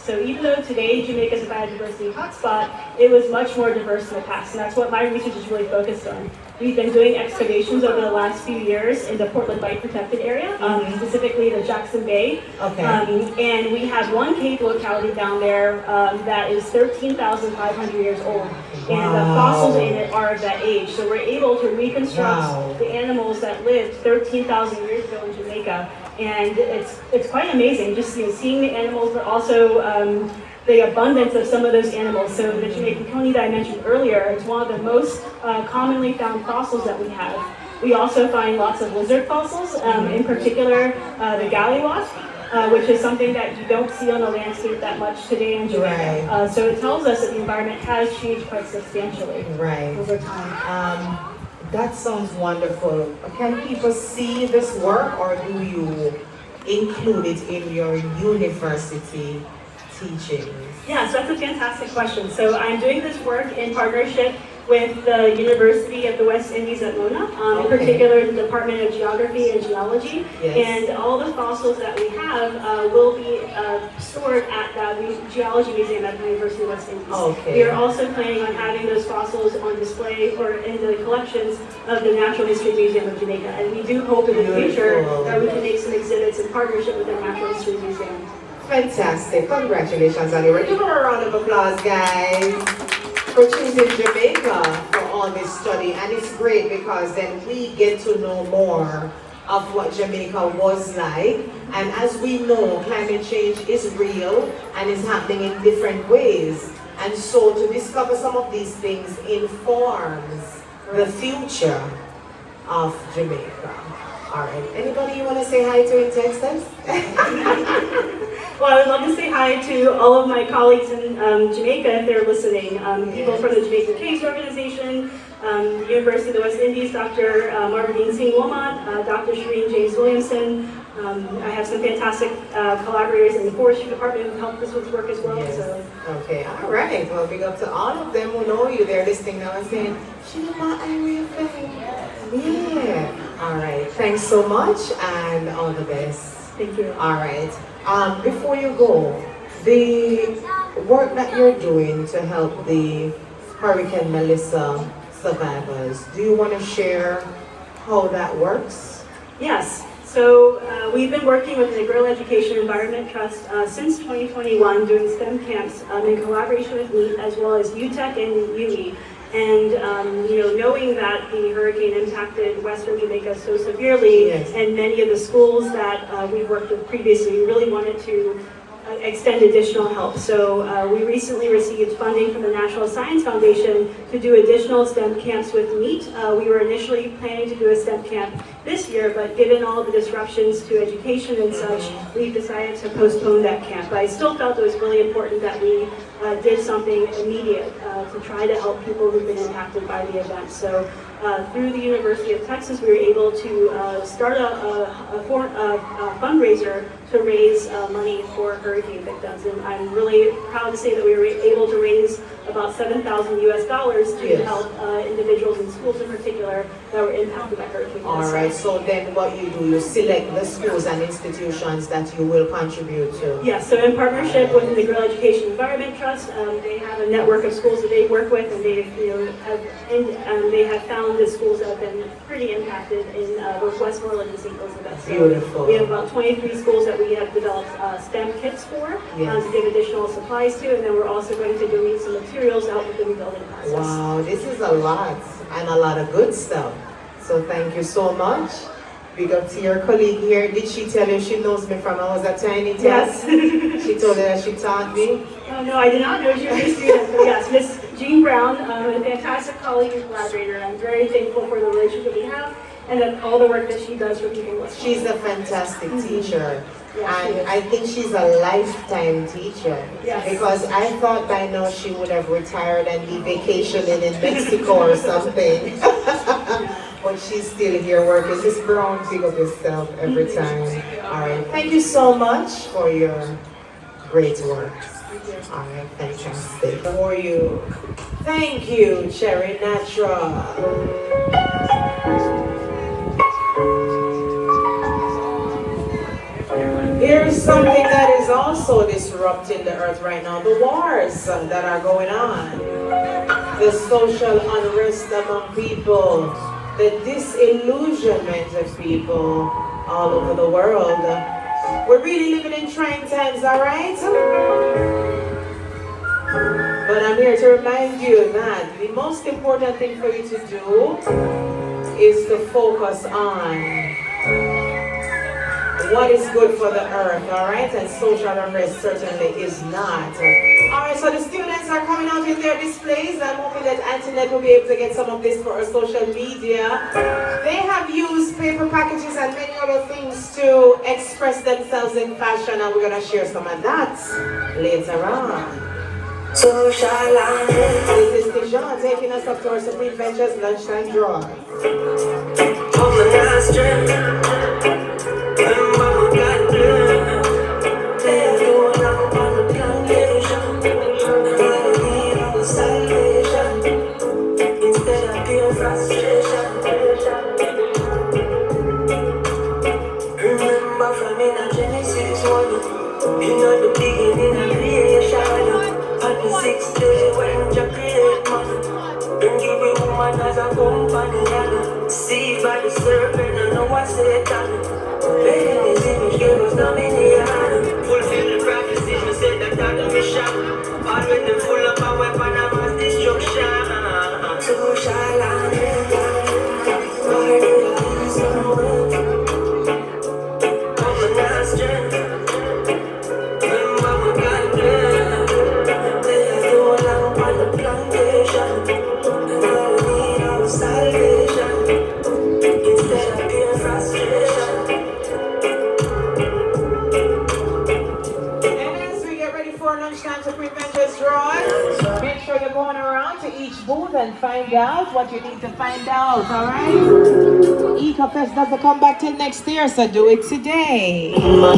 So even though today Jamaica is a biodiversity hotspot, it was much more diverse in the past, and that's what my research is really focused on. We've been doing excavations over the last few years in the Portland Bight Protected Area, specifically the Jackson Bay. Okay. And we have one cave locality down there that is 13,500 years old. And the fossils in it are of that age. So we're able to reconstruct the animals that lived 13,000 years ago in Jamaica. And it's quite amazing, just seeing the animals, but also the abundance of some of those animals. So the Jamaican coney that I mentioned earlier, it's one of the most commonly found fossils that we have. We also find lots of lizard fossils, in particular the gallywasp, which is something that you don't see on the landscape that much today in Jamaica. Right. So it tells us that the environment has changed quite substantially over time. That sounds wonderful. Can people see this work, or do you include it in your university teachings? Yeah, so that's a fantastic question. So I'm doing this work in partnership with the University of the West Indies at Mona, in particular the Department of Geography and Geology. Yes. And all the fossils that we have will be stored at the Geology Museum at the University of West Indies. Okay. We are also planning on having those fossils on display or in the collections of the Natural History Museum of Jamaica. And we do hope in the future that we can make some exhibits in partnership with the Natural History Museum. Fantastic. Congratulations on your work. Give her a round of applause, guys, for choosing Jamaica for all this study. And it's great because then we get to know more of what Jamaica was like. And as we know, climate change is real and is happening in different ways. And so to discover some of these things informs the future of Jamaica. All right. Anybody you want to say hi to in Texas? Well, I would love to say hi to all of my colleagues in Jamaica if they're listening. People from the Jamaican Caves Organization, the University of the West Indies, Dr. Marvin Singh Wilmot, Dr. Shireen James Williamson. I have some fantastic collaborators in the forestry department who helped us with work as well. Yes. So. Okay, all right. Well, big up to all of them who know you. They're listening now and saying, she's my area friend. Yeah. All right. Thanks so much and all the best. Thank you. All right. Before you go, the work that you're doing to help the Hurricane Melissa survivors, do you want to share how that works? Yes. So we've been working with the Girl Education Environment Trust since 2021, doing STEM camps in collaboration with NEAT as well as UTEC and UE. And knowing that the hurricane impacted Western Jamaica so severely, and many of the schools that we worked with previously, we really wanted to extend additional help. So we recently received funding from the National Science Foundation to do additional STEM camps with NEAT. We were initially planning to do a STEM camp this year, but given all the disruptions to education and such, we decided to postpone that camp. But I still felt it was really important that we did something immediate to try to help people who've been impacted by the event. So through the University of Texas, we were able to start a fundraiser to raise money for hurricane victims. And I'm really proud to say that we were able to raise about $7,000 US to help individuals in schools in particular that were impacted by Hurricane Melissa. All right, so then what you do, you select the schools and institutions that you will contribute to. Yes, so in partnership with the Girl Education Environment Trust, they have a network of schools that they work with, and they have found the schools that have been pretty impacted in both Westmoreland and St. Elizabeth. So beautiful. We have about 23 schools that we have developed STEM kits for to give additional supplies to, and then we're also going to donate some materials out with the rebuilding process. Wow, this is a lot and a lot of good stuff. So thank you so much. Big up to your colleague here. Did she tell you she knows me from I was a tiny Yes. She told you that she taught me? Oh, no, I did not know she was a student. But yes, Miss Jean Brown, a fantastic colleague and collaborator. I'm very thankful for the relationship we have and then all the work that she does for people with. She's a fantastic teacher. Yeah, and I think she's a lifetime teacher. Yes. Because I thought by now she would have retired and be vacationing in Mexico or something. But she's still here working. Miss Brown, pick up yourself every time. All right. Thank you so much for your great work. All right, fantastic. For you. Thank you, Cherry Natural. Here's something that is all also disrupting the earth right now. The wars that are going on, the social unrest among people, the disillusionment of people all over the world. We're really living in trying times, all right? But I'm here to remind you that the most important thing for you to do is to focus on what is good for the earth, all right? And social unrest certainly is not. All right, so the students are coming out with their displays. I'm hoping that Antoinette will be able to get some of this for our social media. They have used paper packages and many other things to express themselves in fashion, and we're going to share some of that later on. Social unrest. This is Dijon taking us up to our Supreme Ventures lunchtime draw. Remember from in a Genesis 1, in the beginning of creation, on the sixth day when Jah create man, then give a woman as a companion, seed by the serpent and no one Satan. Made in his image gave us dominion, fulfill the prophecies, we said that that's the mission. All when them full of power, weapon and mass destruction. So shall I make sure you're going around to each booth and find out what you need to find out, all right? EcoFest doesn't come back till next year, so do it today. We're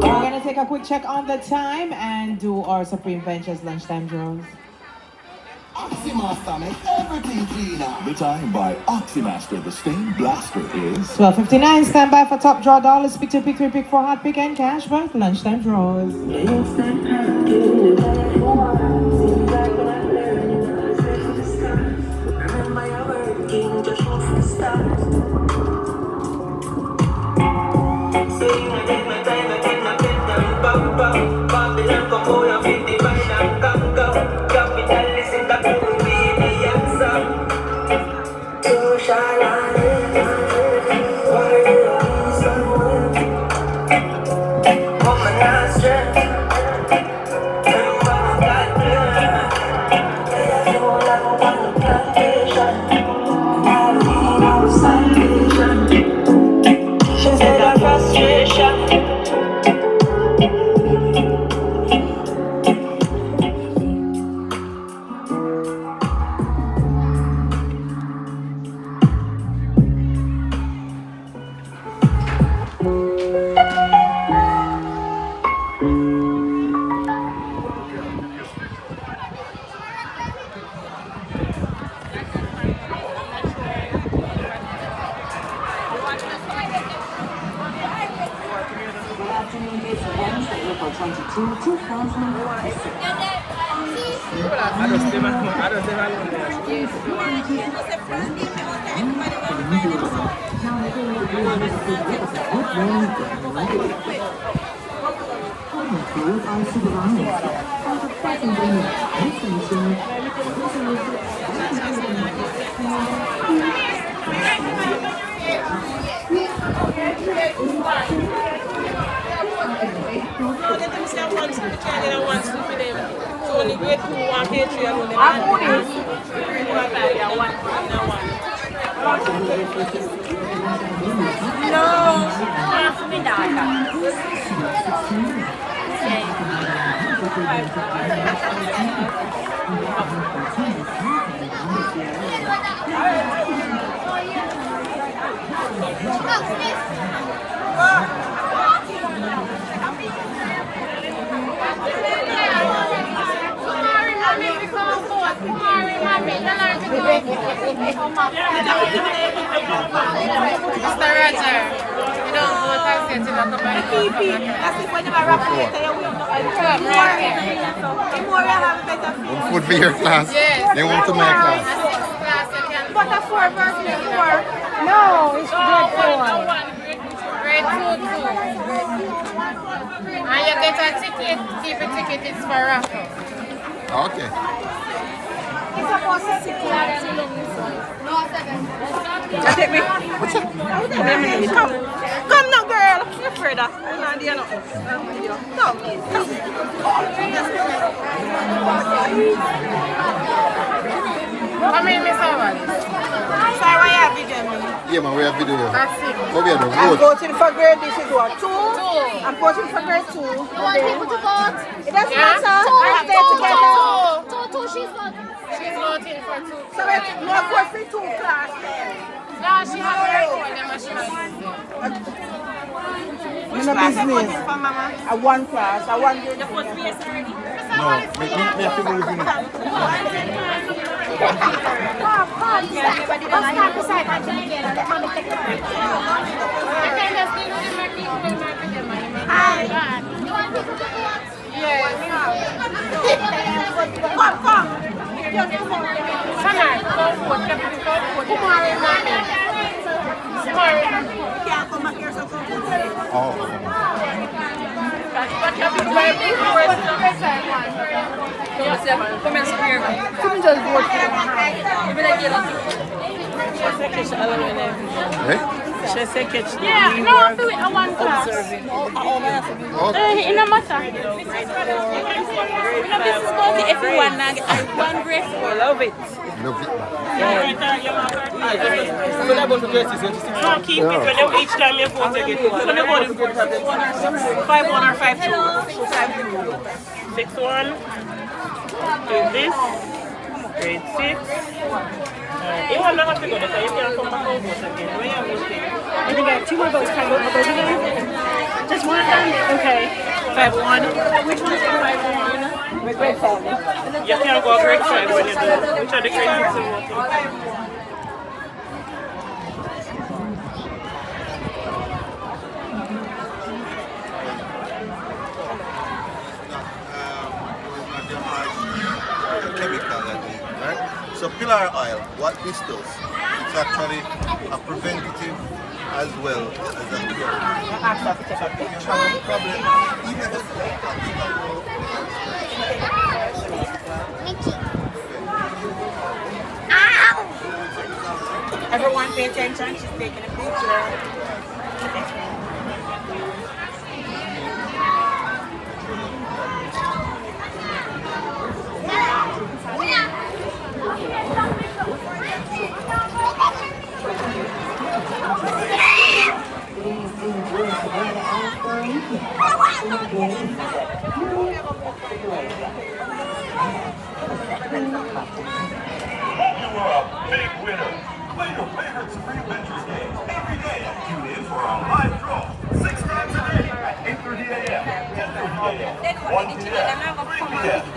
going to take a quick check on the time and do our Supreme Ventures lunchtime draws. Oxymaster makes everything cleaner. The time by Oxymaster, the stain blaster is 12:59. Stand by for top draw dollars. Pick 2, pick 3, pick 4, hot pick and cash. Both lunchtime draws. Mr. Roger, you don't go Food for your class. They want to make class. But a 4 versus 4. No, it's grade 4. Grade 2 too. And you get a ticket, keep a ticket, it's for raffle. Okay. It's supposed to sit here. No, 7. Take me. What's up? Come now, girl. You're afraid of. I'm not there now. Come. Come in, Miss Howard. Sorry, why you have video? Yeah, man, we have video. That's it. What we have the I'm vote? voting for grade, this is what? 2? I'm voting for grade 2. You want people to vote? It doesn't matter. Let's stay together. 2, she's voting. She's voting for 2. So let's not vote for 2 class. No, she has a record, and she has Which class are you voting for, Mama? A 1 class. I want you to Supposed to be a study. No, me have to go with you. Come. Let's start beside Anthony again. Let mommy take it. Hi. You want people to vote? Yes. Come. Samar, go vote. Kumari, mommy. Kumari. You can't come back here so come vote. Oh. But you have to buy big first. Come and sit here. Come and just vote. You be like, you don't She said catch the yeah, no, I feel it. I want class. observing. In a matter. This is going to everyone now. One grade 4. Love it. Love it. No, keep it when you, each time you vote again. So you vote 5-1 or 5-2. 6-1. Do this. Grade 6. You will not have to go there, so you can come back and vote again. Where are you voting? I think I have 2 more votes. Can I vote for both of them? Just one of them? Okay. 5-1. Which one's for 5-1? Grade 5. You can go grade 5 when you do. Which are the grade 6 you voting? Chemical, I think, right? So pillar oil, what this does, it's actually a preventative as well as a cure. Problem, even Everyone pay attention, she's taking a picture.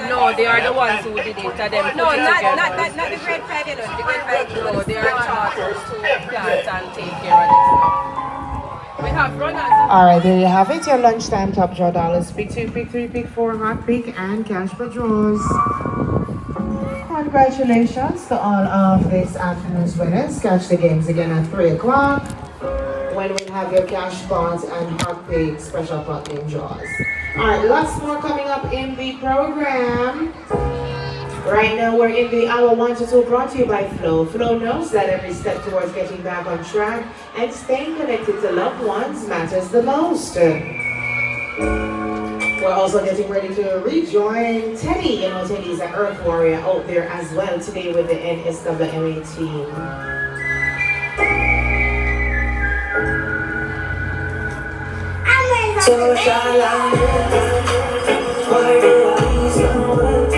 No, they are the ones who did it. Them no, not the grade 5, you know. The grade 5, no, they are charters to plant and take care of this. We have runners. Alright, there you have it, your lunchtime top draw dollars. Pick 2, pick 3, pick 4, hot pick, and cash for draws. Congratulations to all of this afternoon's winners. Catch the games again at 3 o'clock when we have your cash bonds and hot pick special pot name draws. Alright, lots more coming up in the program. Right now we're in the hour 1 to 2 brought to you by Flow. Flow knows that every step towards getting back on track and staying connected to loved ones matters the most. We're also getting ready to rejoin Teddy. You know, Teddy's an Earth Warrior out there as well today with the NSWMA team. So shall I why do I use your words?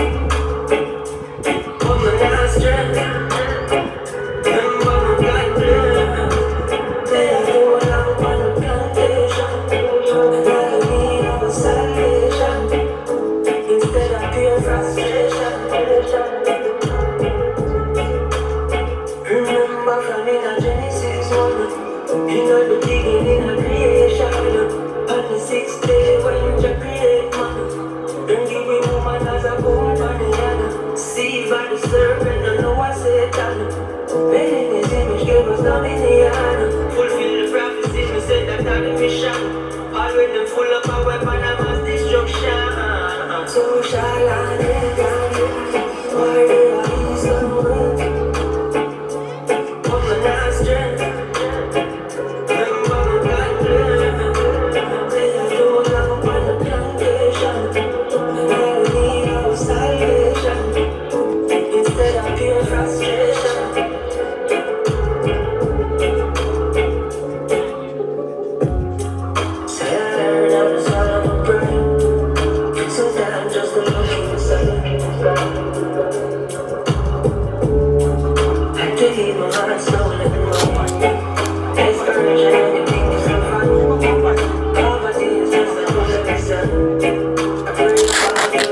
Over last strength, remember my black blood. They are all out on the plantation, and I need our salvation instead of pure frustration. Remember from in a Genesis 1, in the beginning of creation. frustration. All when them full up a weapon of mass destruction. Social unrest, war they are east and west. Woman has strength, remember my God bless. They are those up on the plantation, and all we need our salvation instead of pure frustration. Say I learned how to swallow my pride. Sometimes just to look inside. I gave my heart stolen and wrong. Inspiration and the things I find. Poverty is just a whole of the sun. I pray for you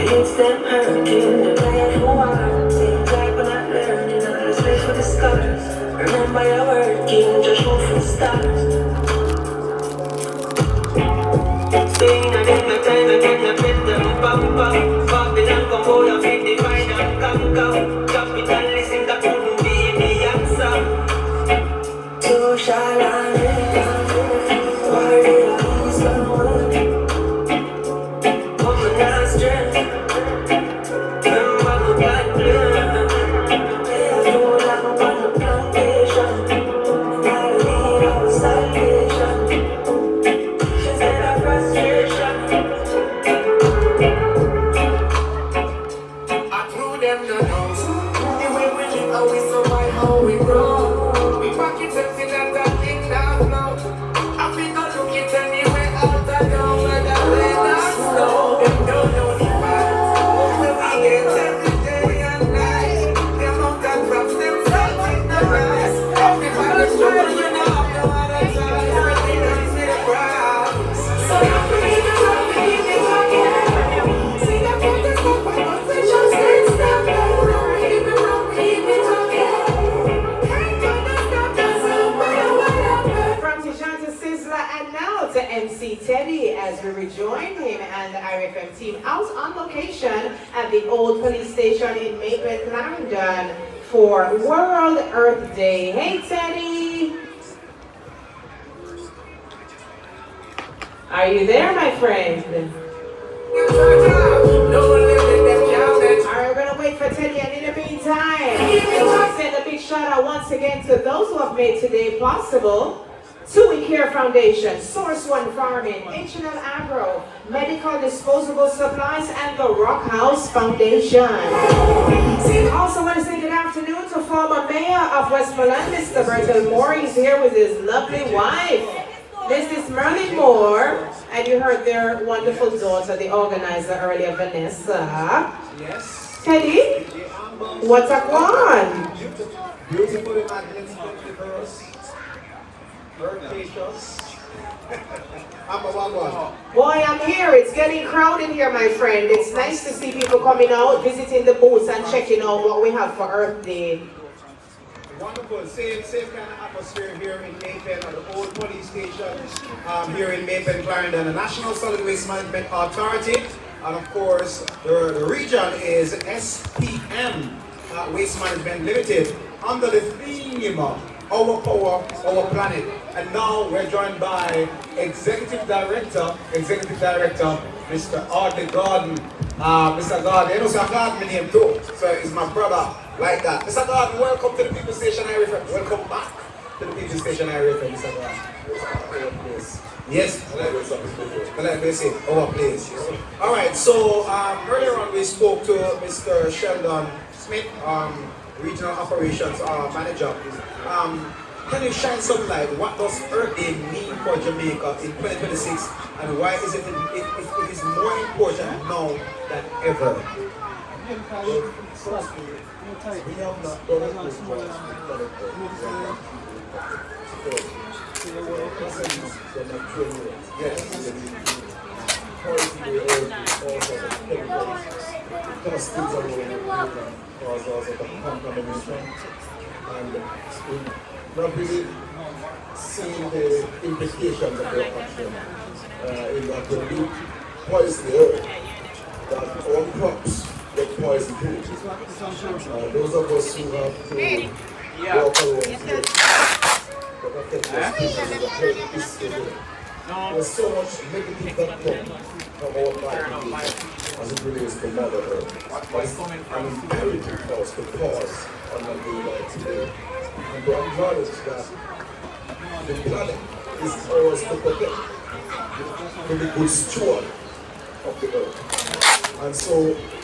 it's them hurting, the life for war. Seems like we're not learning, all the space for the scars. Remember you're working, just shoot for the stars. Staying at the time and get the better bump up. Babylon come out of it, divide and conquer. Capitalism that couldn't be the answer. Social unrest, war is the one. Woman has strength, remember my God bless. They are told I'm on the plantation, and I need our salvation instead of frustration. I threw them the nose. The way we live, how we survive, how we grow. We pack it up in that thing down now. I feel not look it anywhere out of down where the rain and snow. Them don't know the facts. So we get every day and night. The amount of drops them starting to rise. Everybody struggle, you know, no other choice. Everything is in the price. So you believe it, you believe it again. See the protest of my position, stay step. Believe it, wrong, believe it again. Ain't gonna stop us, no matter what happens. From Tijan to Sizzla and now to MC Teddy as we rejoin him and the IRFM team out on location at the old police station in Maple, Clarendon for World Earth Day. Hey Teddy! Are you there, my friend? Alright, we're gonna wait for Teddy, and in the meantime, I'll send a big shout out once again to those who have made today possible. SIIA ECO Foundation, Source One Farming, H&L Agro, Medical Disposable Supplies, and the Rock House Foundation. Also want to say good afternoon to former Mayor of Westmoreland, Mr. Bertel Moore. He's here with his lovely wife, Mrs. Merlin Moore, and you heard their wonderful daughter, the organizer earlier, Vanessa. Yes. Teddy, what's up one? Beautiful, magnificent, diverse, flirtatious. I'm a one. Boy, I'm here. It's getting crowded here, my friend. It's nice to see people coming out, visiting the booths and checking out what we have for Earth Day. Wonderful. Same kind of atmosphere here in Maple at the old police station here in Maple, Clarendon. The National Solid Waste Management Authority. And of course, the region is SPM Waste Management Limited under the theme Our Power, Our Planet. And now we're joined by Executive Director, Mr. Audley Gordon. Mr. Gordon, you know, Mr. Gordon, my name too. So it's my brother, like that. Mr. Gordon, welcome to the People Station IRFM. Welcome back to the People Station IRFM, Mr. Gordon. Yes, like we say, our place. All right, so earlier on we spoke to Mr. Sheldon Smith, Regional Operations Manager. Can you shine some light? What does Earth Day mean for Jamaica in 2026, and why is it is more important now than ever? We have not done not really seeing the implications of their action in that when we poison the earth, that our crops get poisoned too. Those of us who have to walk around here. But I think most people is a very peaceful day. There's so much negative that comes from our life as it relates to Mother Earth. But I'm imperative for us to pause on a day like today and to acknowledge that the planet is ours to protect, to be good steward of the earth. And so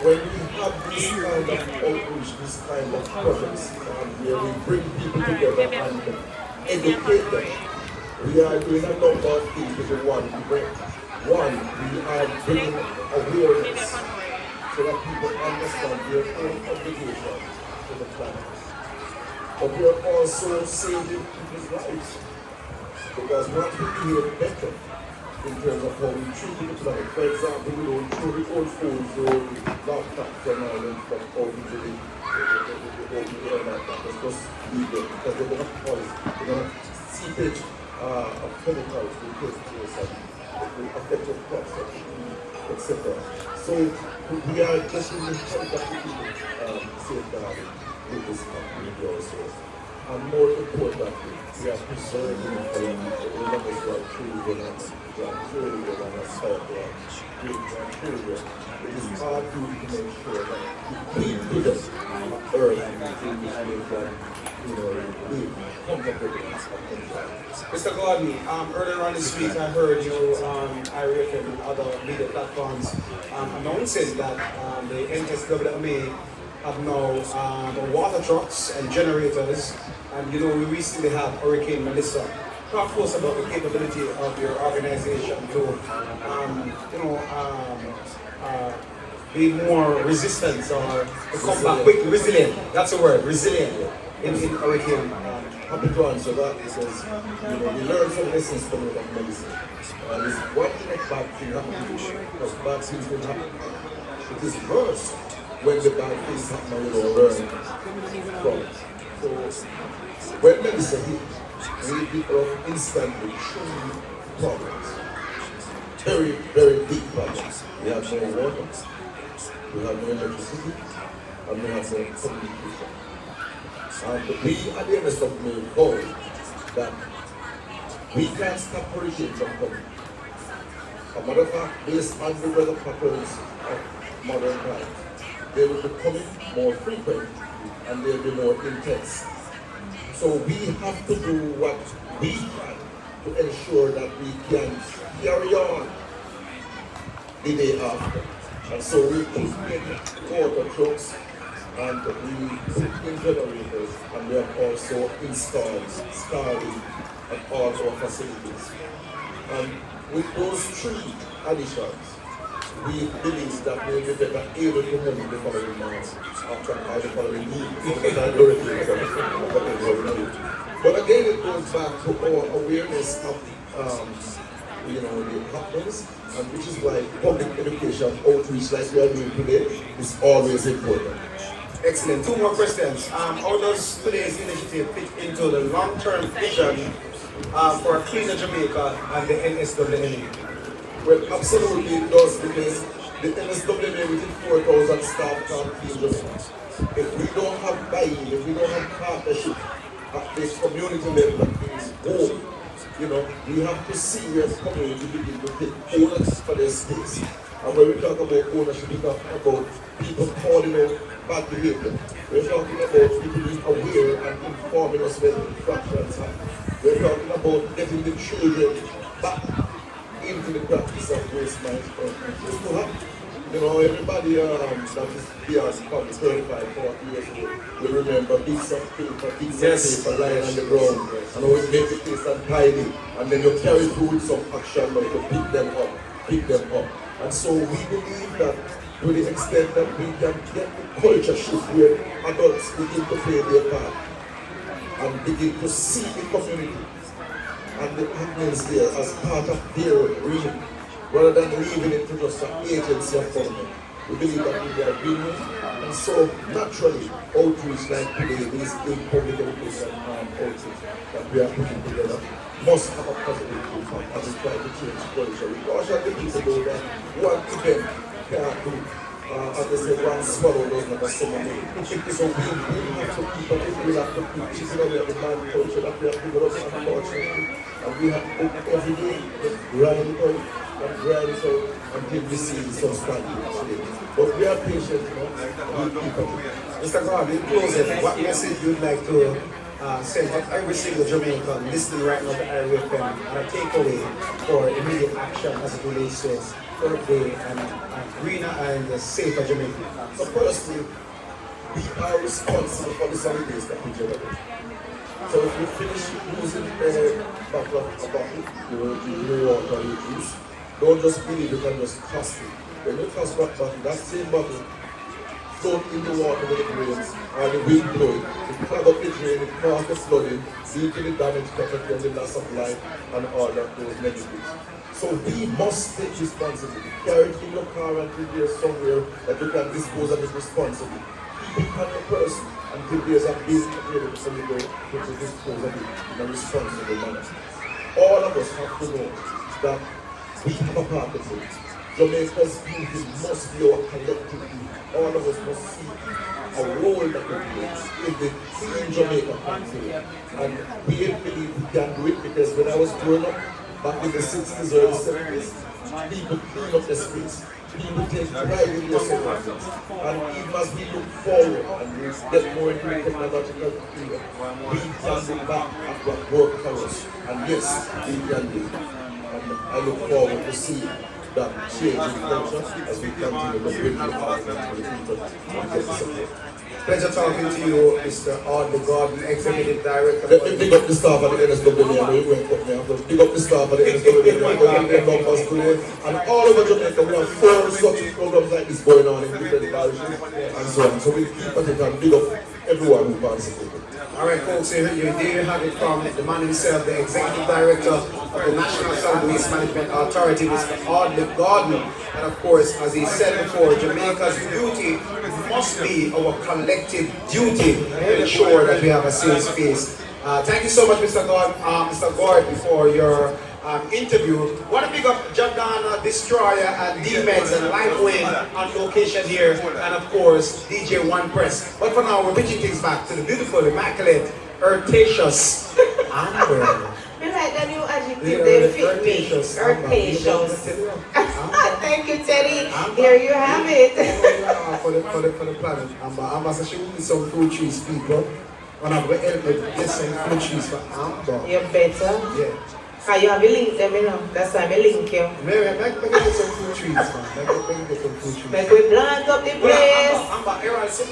when we have this kind of outreach, this kind of projects, where we bring people together and educate them, we are doing a number of things with the one event. One, we are bringing awareness so that people understand their own obligation to the planet. But we are also saving people's lives. Because once we behave better in terms of how we treat the planet, for example, we don't throw the old phones or laptops and all that stuff out into the air like that. It's just leave them because they're going to cause, they're going to seepage of chemicals will take place and it will affect your crops, etc. So we are just really trying to keep safeguarding with this community also. And more importantly, we are preserving the levels of our children and grandchildren and our great-grandchildren. It is our duty to make sure that we keep this earth and we can, live comfortably. Mr. Gordon, earlier on this week I heard you, IRFM and other media platforms announcing that the NSWMA have now water trucks and generators, and we recently had Hurricane Melissa. Talk to us about the capability of your organization to, be more resistant or to come back quick, resilient. That's the word, resilient in Hurricane. Happy to answer that because we learn some lessons from it of medicine. There's one thing of bad thing happening because bad things will happen. It is worse when the bad things happen and we don't learn from it. So when medicine hit, we people instantly two problems. Very, very big problems. We have no water, we have no electricity, and we have no communication. And we at the NSW know that we can't stop hurricanes from coming. As a matter of fact, based on the weather patterns of modern times, they will be coming more frequent and they'll be more intense. So we have to do what we can to ensure that we can carry on the day after. And so we put in water trucks and we put in generators, and we have also installed Starlink at all our facilities. And with those three additions, we believe that we will be better able to move the following months after the following week. But again, it goes back to our awareness of the happenings, and which is why public education outreach like we are doing today is always important. Excellent. Two more questions. How does today's initiative fit into the long-term vision for a cleaner Jamaica and the NSWMA? Well, absolutely it does, because the NSWMA within 4,000 staff can't clean Jamaica. If we don't have buy-in, if we don't have partnership at the community level that means home, we have to see where the community begin to take ownership for their space. And when we talk about ownership, we talk about people calling out bad behavior. We're talking about people being aware and informing us when infractions happen. We're talking about getting the children back into the practice of waste management. This will happen. Everybody that is beyond probably 35, 40 years old will remember bits of paper lying on the ground, and always make the place untidy, and then you carry through some action like to pick them up. And so we believe that to the extent that we can get the culture shift where adults begin to play their part and begin to see the community and the happenings there as part of their region, rather than leaving it to just an agency of government. We believe that we are winning, and so naturally outreach like today, these big public education outreach that we are putting together must have a positive impact as we try to change culture. We caution the people though that one event can't do as they say, one swallow does not a summer meal. So we have to keep up, we have to keep chipping away at the man culture that we have developed, unfortunately. And we have to every day just grind it out and grind it out until we see some standing. But we are patient, you know, we keep up. Mr. God, in closing, what message you'd like to send to every single Jamaican listening right now to Area FM and a takeaway for immediate action as it relates to Earth Day and greener and safer Jamaica? So firstly, we are responsible for the solid waste that we generate. So if you finish using a bottle, you water you use, don't just believe you can just toss it. When you toss that bottle, that same bottle, throw it in the water with the grains or the wind blowing. It clog up the drain, it causes the flooding, due to the damage, property, and the loss of life, and all of those negatives. So we must take responsibility. Carry it in your car until there's somewhere that you can dispose of it responsibly. Keep it on your person until there's a bill available so you go to dispose of it in a responsible manner. All of us have to know that we have a part to play. Jamaica's beauty must be our collective beauty. All of us must see a role that we play in the clean Jamaica campaign. And we believe we can do it because when I was growing up, back in the 60s, early 70s, people clean up the streets. People take pride in their surroundings. And even as we look forward and we get more into technological field, we can look back at what worked for us. And yes, we can do it. And I look forward to see that change in culture as we continue to bring the heart to the people and get the support. Pleasure talking to you, Mr. Ard, the Garden Executive Director. Let me pick up the staff at the NSWA. I know you went up there. Pick up the staff at the NSWA. I go give them numbers today. And all over Jamaica, we have 4 such programs like this going on in different parishes and so on. So we keep at it and big up everyone who participated. All right, folks, there you have it from the man himself, the Executive Director of the National Solid Waste Management Authority, Mr. Ard Gordon. And of course, as he said before, Jamaica's beauty must be our collective duty to ensure that we have a safe space. Thank you so much, Mr. Gordon, for your interview. Want to pick up Jagana, Destroyer, and D-Meds and Lifeway on location here, and of course, DJ One Press. But for now, we're pitching things back to the beautiful, immaculate, Earthacious Amber. You like the new adjective, they fit me. Earthacious. Thank you, Teddy. Here you have it. For the planet, Amber said she will need some fruit trees, people. And I'm going to help with get some fruit trees for Amber. You better. Yeah. Can you have a link them, you know? That's why I link you. Maybe I can get some fruit trees, man. I can get some fruit trees. Make we plant up the place.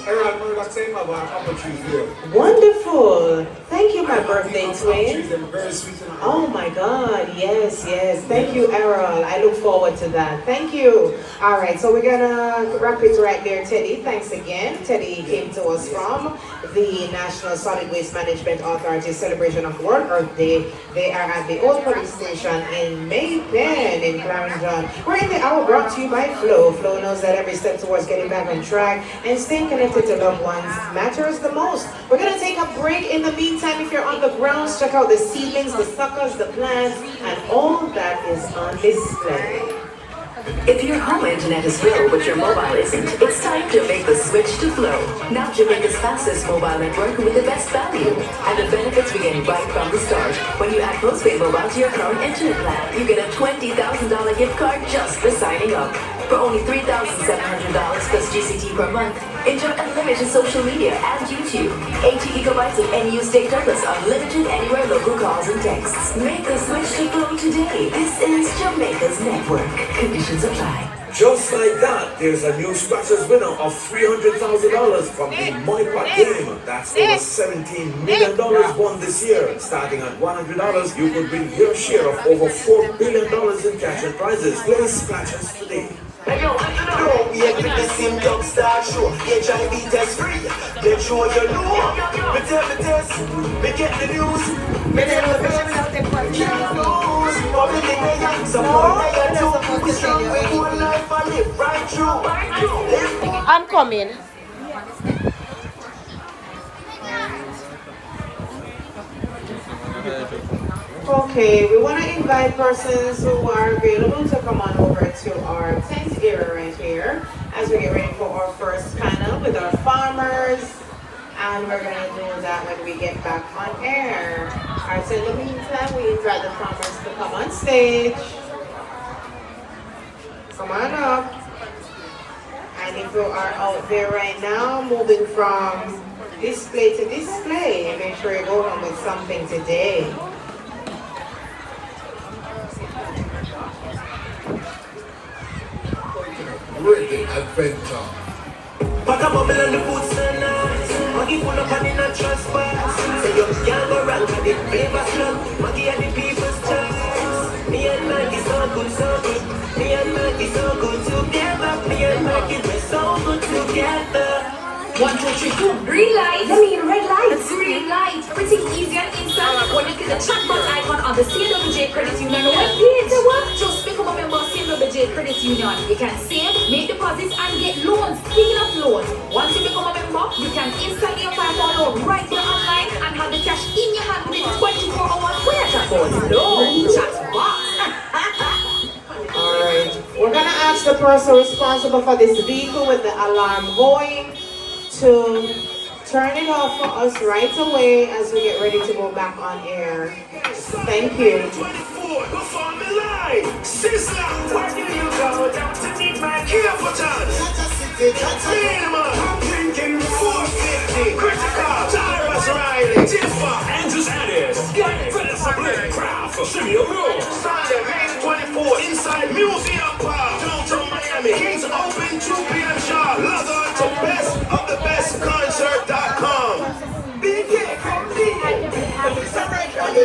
Aaron Murdoch saying about apple trees here. Wonderful. Thank you, my birthday twin. They're very sweet. Oh my God, yes. Thank you, Errol. I look forward to that. Thank you. All right, so we're gonna wrap it right there, Teddy. Thanks again. Teddy came to us from the National Solid Waste Management Authority celebration of World Earth Day. They are at the old police station in Maypen in Clarendon. We're in the hour brought to you by Flow. Flow knows that every step towards getting back on track and staying connected to loved ones matters the most. We're gonna take a break. In the meantime, if you're on the grounds, check out the seedlings, the suckers, the plants, and all that is on display. If your home internet is slow but your mobile isn't, it's time to make the switch to Flow. Now Jamaica's fastest mobile network with the best value. And the benefits begin right from the start. When you add postpaid mobile to your current internet plan, you get a $20,000 gift card just for signing up. For only $3,700 plus GCT per month, enjoy unlimited social media and YouTube. 80 gigabytes of unused data plus unlimited anywhere local calls and texts. Make the switch to Flow today. This is Jamaica's network. Conditions apply. Just like that, there's a new Scratchers winner of $300,000 from the Moipot game. That's over $17 million won this year. Starting at $100, you could win your share of over $4 billion in cash and prizes. Play Scratchers today. We have the symptoms start show. HIV test free. Make sure you know. Me tell the test. Me get the news. Me tell the test. Can't lose. Public in the young. Someone I got to. We strong with one life and live right through. I'm coming. Okay, we want to invite persons who are available to come on over to our tent area right here. as we get ready for our first panel with our farmers. And we're going to do that when we get back on air. Alright, so in the meantime, we invite the farmers to come on stage. Come on up. And if you are out there right now, moving from display to display, make sure you go home with something today. Reggae adventure. Pack a bubble on the food stand. Maggie pull up and in a trespass. Say you can't go wrong with the flavor slum. Maggie and the people's choice. Me and Maggie so good, so good. Me and Maggie so good together. Me and Maggie we're so good together. 1, 2, 3, 2. Green light. I mean red light. Green light. Everything easy and instant. When you click the chatbot icon on the CWJ Credit Union webpage, just become a member of CWJ Credit Union. You can save, make deposits, and get loans. Speaking of loans, once you become a member, you can instantly apply for a loan right here online and have the cash in your hand within 24 hours. Where chatbot? No chatbot. Alright, we're gonna ask the person responsible for this vehicle with the alarm going to turn it off for us right away as we get ready to go back on air. Thank you. 24, performing live. Sizzla, where do you go? Down to meet my care buttons. Minimum, I'm drinking 450. Critical, Tyrus Riley, Tiffa, Andrews Addis, Gang, Phyllis, Blake, Craft, Shimmy Room. Sunday, May 24th, inside Museum Park, downtown Miami. Gates open 2 p.m. sharp. Log on to bestofthebestconcert.com. Big hit from me. It's a record.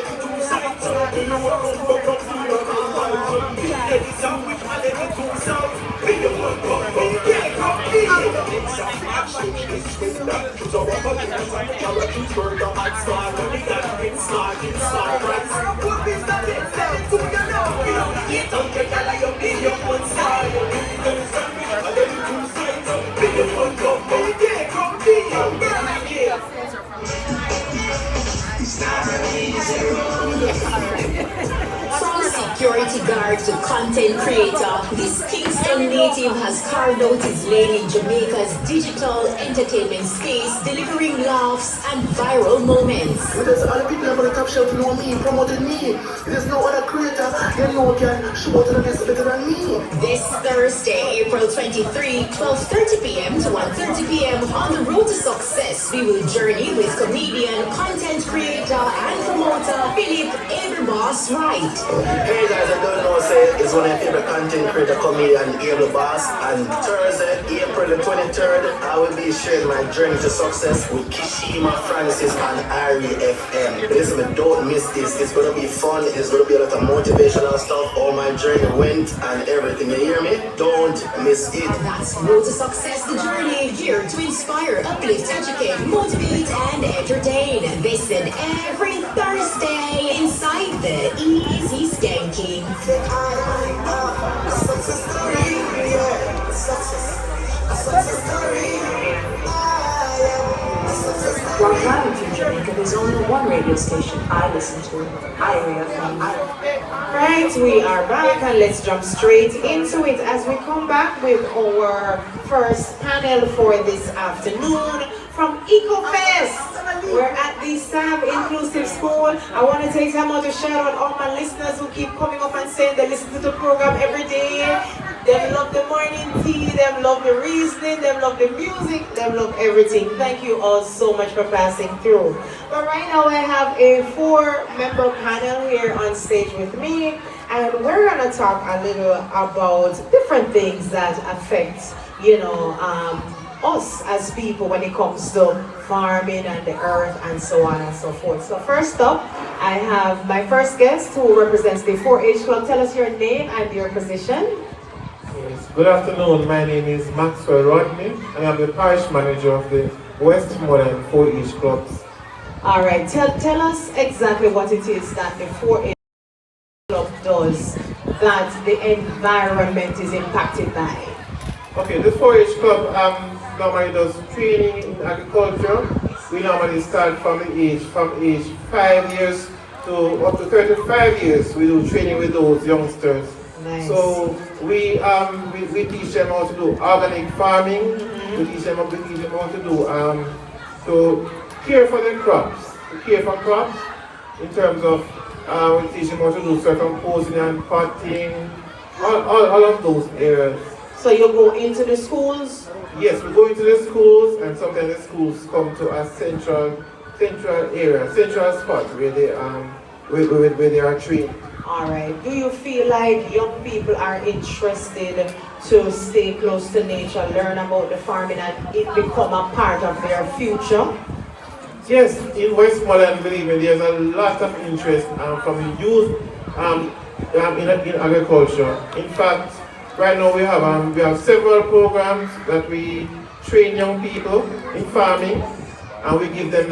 From security guard to content creator, this Kingston native has carved out his lane in Jamaica's digital entertainment space, delivering laughs and viral moments. Because all the people on the top shelf know me, promoted me. There's no other creator they know can show to the next better than me. This Thursday, April 23, 12:30 p.m. to 1:30 p.m. on the road to success, we will journey with comedian, content creator, and promoter Philip Everboss Wright. Hey guys, I don't know, say it's one of my favorite content creator comedian, Able Boss. And Thursday, April the 23rd, I will be sharing my journey to success with Kishima Francis and Ari FM. Listen, don't miss this. It's gonna be fun. It's gonna be a lot of motivational stuff. All my journey went and everything. You hear me? Don't miss it. That's Road to Success, the journey here to inspire, uplift, educate, motivate, and entertain. This and every Thursday inside the Easy Skanking. While driving through Jamaica, there's only one radio station I listen to, SIIA ECO. Right, we are back and let's jump straight into it as we come back with our first panel for this afternoon from EcoFest. We're at the SAB Inclusive School. I want to take time out to shout out all my listeners who keep coming up and saying they listen to the program every day. They love the morning tea, they love the reasoning, they love the music, they love everything. Thank you all so much for passing through. But right now I have a 4-member panel here on stage with me, and we're going to talk a little about different things that affect, us as people when it comes to farming and the earth and so on and so forth. So first up, I have my first guest who represents the 4-H Club. Tell us your name and your position. Yes. Good afternoon, my name is Maxwell Rodney and I'm the parish manager of the Westmoreland 4-H Clubs. All right, tell us exactly what it is that the 4-H Club does that the environment is impacted by. Okay, the 4-H Club normally does training in agriculture. We normally start from age 5 years to up to 35 years. We do training with those youngsters Nice. So we teach them how to do organic farming. We teach them how to do to care for their crops, to care for crops in terms of we teach them how to do certain posing and potting, all of those areas. So you go into the schools? Yes, we go into the schools, and sometimes the schools come to a central area, central spot where they are trained. All right. Do you feel like young people are interested to stay close to nature, learn about the farming, and it become a part of their future? Yes, in Westmoreland, believe me, there's a lot of interest from the youth in agriculture. In fact, right now we have several programs that we train young people in farming, and we give them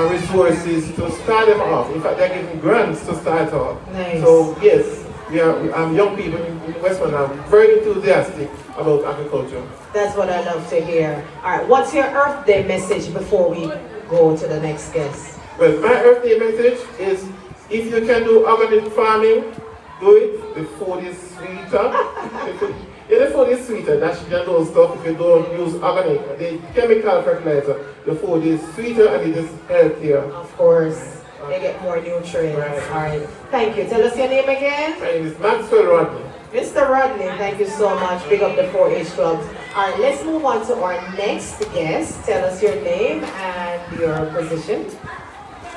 resources to start them off. In fact, they're giving grants to start off. Nice. So yes, we are young people in Westmoreland are very enthusiastic about agriculture. That's what I love to hear. All right, what's your Earth Day message before we go to the next guest? Well, my Earth Day message is, if you can do organic farming, do it. The food is sweeter. The food is sweeter. That's those stuff. If you don't use organic, the chemical fertilizer, the food is sweeter and it is healthier. Of course, they get more nutrients. Right. All right. Thank you. Tell us your name again. My name is Maxwell Rodney. Mr. Rodney, thank you so much. Big up the 4-H clubs. All right, let's move on to our next guest. Tell us your name and your position.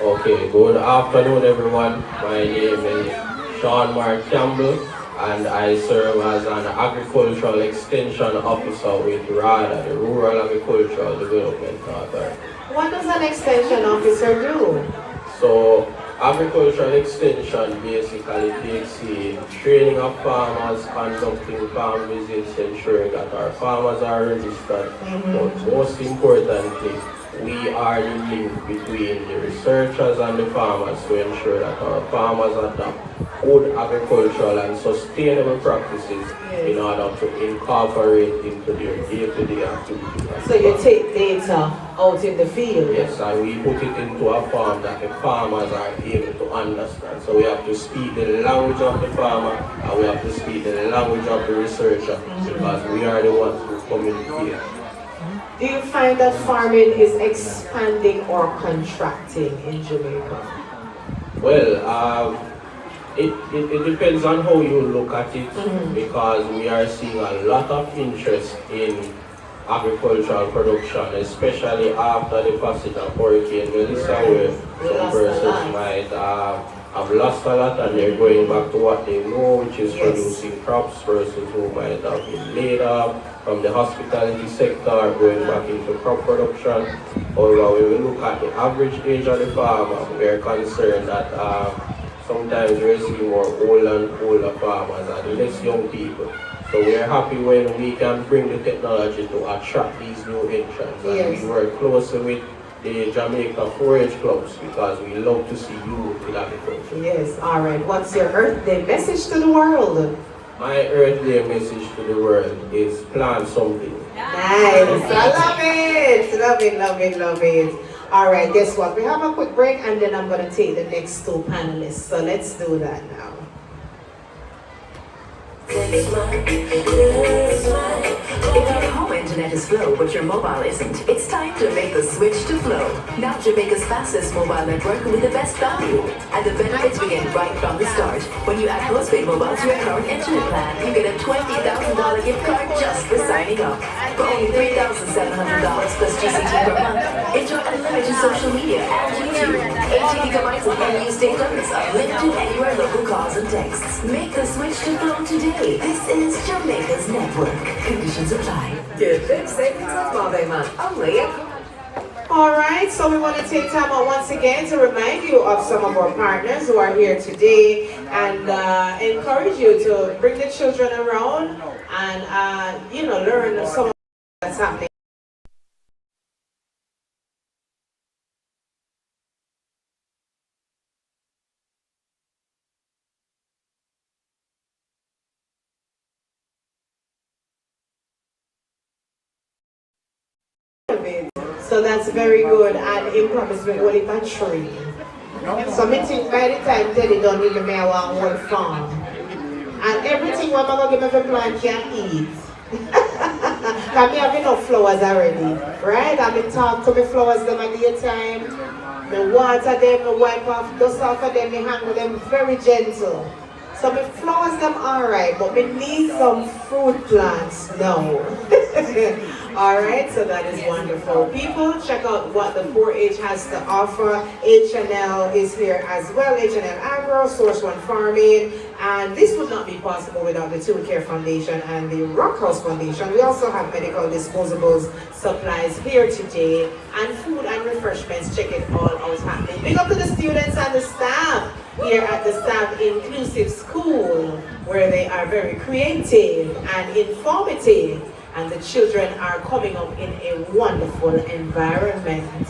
Okay, good afternoon everyone. My name is Sean Mark Campbell, and I serve as an agricultural extension officer with RADA, the Rural Agricultural Development Authority. What does an extension officer do? So, agricultural extension basically takes in training of farmers, conducting farm visits, ensuring that our farmers are registered, but most importantly, we are the link between the researchers and the farmers to ensure that our farmers adopt good agricultural and sustainable practices in order to incorporate into their day-to-day activities. So you take data out in the field? Yes, and we put it into a form that the farmers are able to understand. So we have to speak the language of the farmer, and we have to speak the language of the researcher, because we are the ones who communicate. Do you find that farming is expanding or contracting in Jamaica? Well, it depends on how you look at it, because we are seeing a lot of interest in agricultural production, especially after the passage of Hurricane Melissa, where some persons might have lost a lot and they're going back to what they know, which is producing crops, versus who might have been laid off from the hospitality sector, going back into crop production. However, when we look at the average age of the farmer, we are concerned that sometimes we're seeing more older and older farmers and less young people. So we're happy when we can bring the technology to attract these new entrants. And we work closely with the Jamaica 4-H clubs, because we love to see youth in agriculture. Yes, all right. What's your Earth Day message to the world? My Earth Day message to the world is plant something. Nice. I love it. Love it, love it, love it. All right, guess what? We have a quick break and then I'm going to take the next two panelists. So let's do that now. If your home internet is slow but your mobile isn't, it's time to make the switch to Flow. Now Jamaica's fastest mobile network with the best value. And the benefits begin right from the start. When you add postpaid mobile to your current internet plan, you get a $20,000 gift card just for signing up. For only $3,700 plus GCT per month. Enjoy unlimited social media and YouTube. 80 gigabytes of unused data is unlimited anywhere local calls and texts. Make the switch to Flow today. This is Jamaica's network. Conditions apply. Good. Savings of Monday month. All right, so we want to take time out once again to remind you of some of our partners who are here today and encourage you to bring the children around and, learn some of what's happening. So that's very good, and him promised me only by tree. So I think by the time Teddy done with the may want one farm. And everything what I'm going to give me for plant can eat. Because me have enough flowers already, right? I mean talk to my flowers them at daytime. Me water them, me wipe off dust off of them, me handle them very gentle. So my flowers them alright, but we need some fruit plants now. Alright, so that is wonderful. People, check out what the 4-H has to offer. H&L is here as well. H&L Agro, Source One Farming. And this would not be possible without the Tune Care Foundation and the Rockhouse Foundation. We also have medical disposables supplies here today. And food and refreshments, check it all out happening. Big up to the students and the staff here at the Staff Inclusive School, where they are very creative and informative, and the children are coming up in a wonderful environment.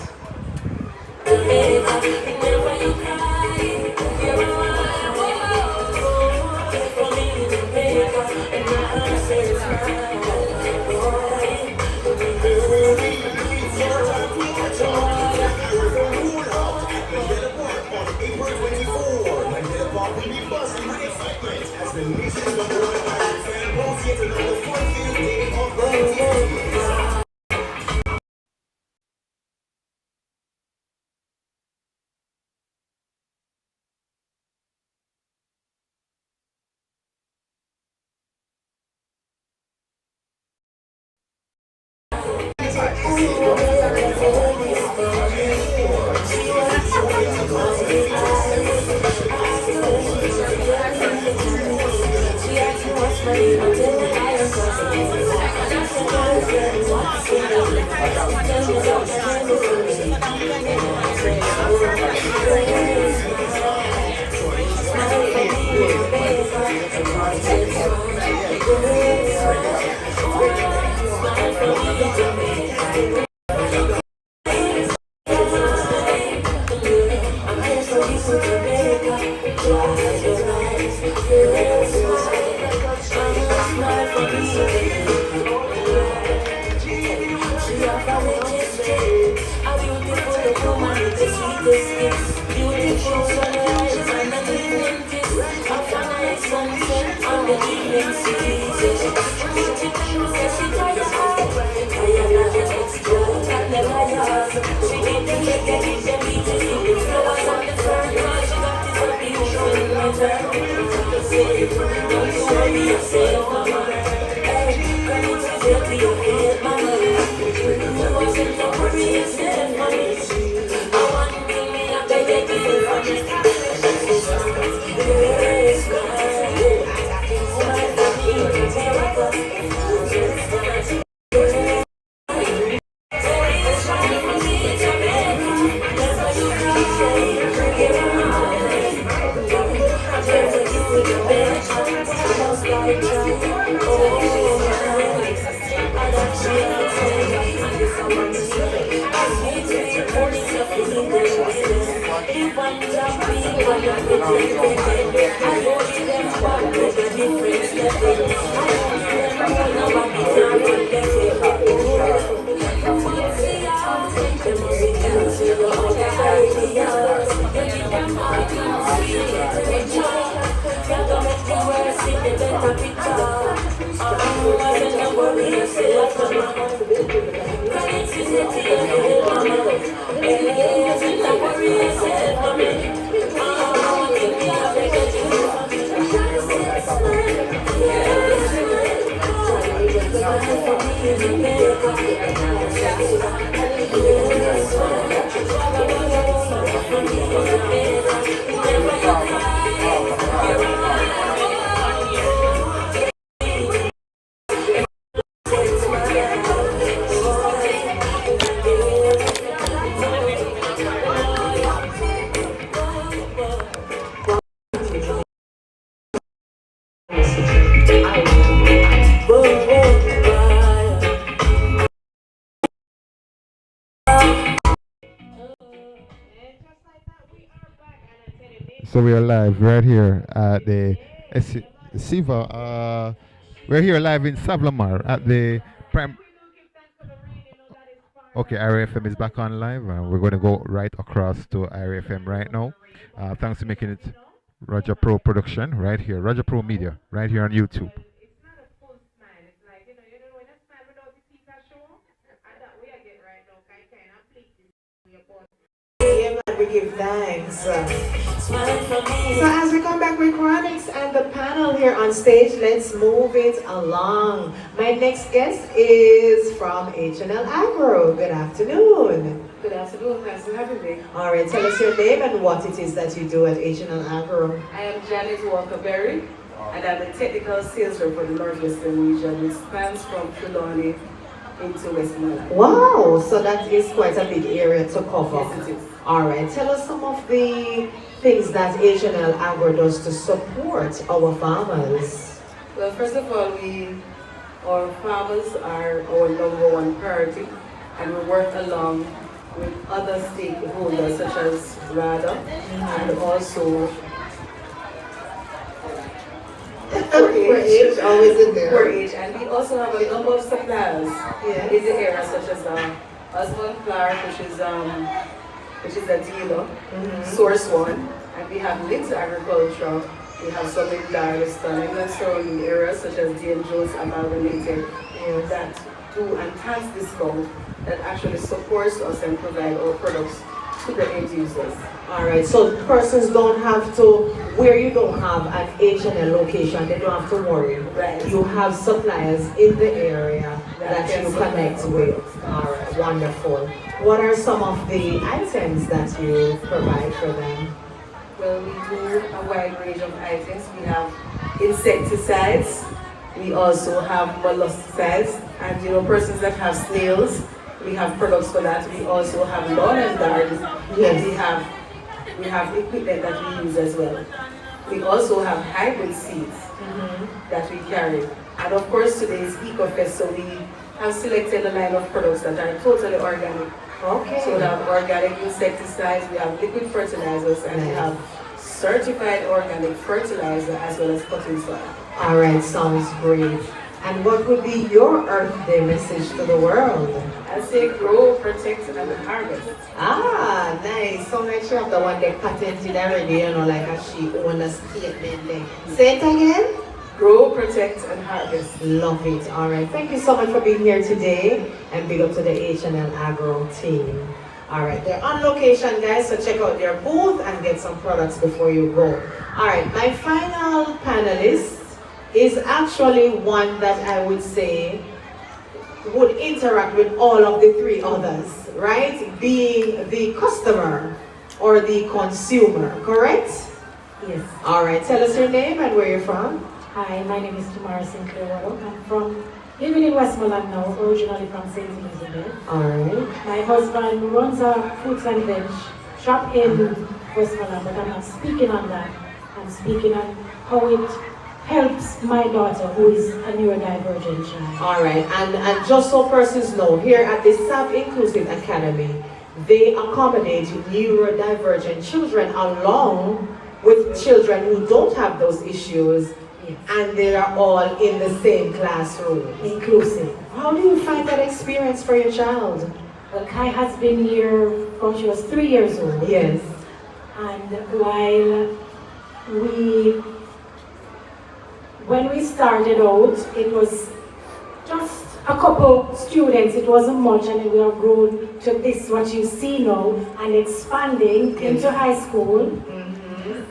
So we are live right here at the SIVA. We're here live in Savlamar at the Prime. Okay, RFM is back on live, and we're going to go right across to RFM right now. Thanks for making it. Roger Pro Production, right here. Roger Pro Media, right here on YouTube. We give thanks. So as we come back with Chronics and the panel here on stage, let's move it along. My next guest is from H&L Agro. Good afternoon. Good afternoon, thanks for having me. All right, tell us your name and what it is that you do at H&L Agro. I am Janet Walker-Berry, and I'm the technical sales rep for the Northwestern region, which spans from Trelawney into Westmoreland. Wow, so that is quite a big area to cover. Yes, it is. All right, tell us some of the things that H&L Agro does to support our farmers. Well, first of all, our farmers are our number one priority, and we work along with other stakeholders such as RADA and also 4-H, always in there. 4-H, and we also have a number of suppliers in the area such as Osmond Clark, which is a dealer, Source One, and we have Links Agriculture. We have some in Darleston and surrounding areas such as D&J Jones Amalgamated that do enhanced discount that actually supports us and provide our products to the end users. All right, so persons don't have to, where you don't have an H&L location, they don't have to worry. Right. You have suppliers in the area that can you connect with. All right, wonderful. What are some of the items that you provide for them? Well, we do a wide range of items. We have insecticides. We also have molluscides, and persons that have snails, we have products for that. We also have lawn and garden. Yes. We have equipment that we use as well. We also have hybrid seeds that we carry. And of course today is EcoFest, so we have selected a line of products that are totally organic. Okay. So we have organic insecticides, we have liquid fertilizers, and we have certified organic fertilizer as well as potting soil. All right, sounds great. And what would be your Earth Day message to the world? I say grow, protect, and harvest. Ah, nice. So make sure the one they patented already, like a she own a statement there. Say it again. Grow, protect, and harvest. Love it. All right. Thank you so much for being here today, and big up to the H&L Agro team. All right, they're on location, guys, so check out their booth and get some products before you go. All right, my final panelist is actually one that I would say would interact with all of the three others, right? Being the customer or the consumer, correct? Yes. All right, tell us your name and where you're from. Hi, my name is Tamara Sinclair. I'm from living in Westmoreland now, originally from St. Elizabeth. All right. My husband runs a fruits and veg shop in Westmoreland, but I'm not speaking on that. I'm speaking on how it helps my daughter, who is a neurodivergent child. All right, and just so persons know, here at the SAP Inclusive Academy, they accommodate neurodivergent children along with children who don't have those issues, and they are all in the same classroom. Inclusive. How do you find that experience for your child? Well, Kai has been here from she was 3 years old. Yes. And when we started out, it was just a couple students, it wasn't much, and we have grown to this, what you see now, and expanding into high school.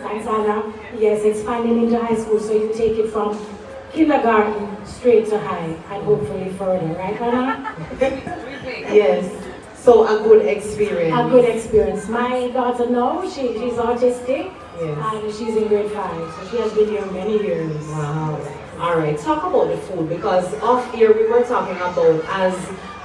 Thanks, Anna. Yes, expanding into high school, so you take it from kindergarten straight to high, and hopefully further, right, Anna? Yes. So a good experience. A good experience. My daughter now, she's autistic, and she's in grade 5, so she has been here many years. Wow. All right, talk about the food, because off here we were talking about, as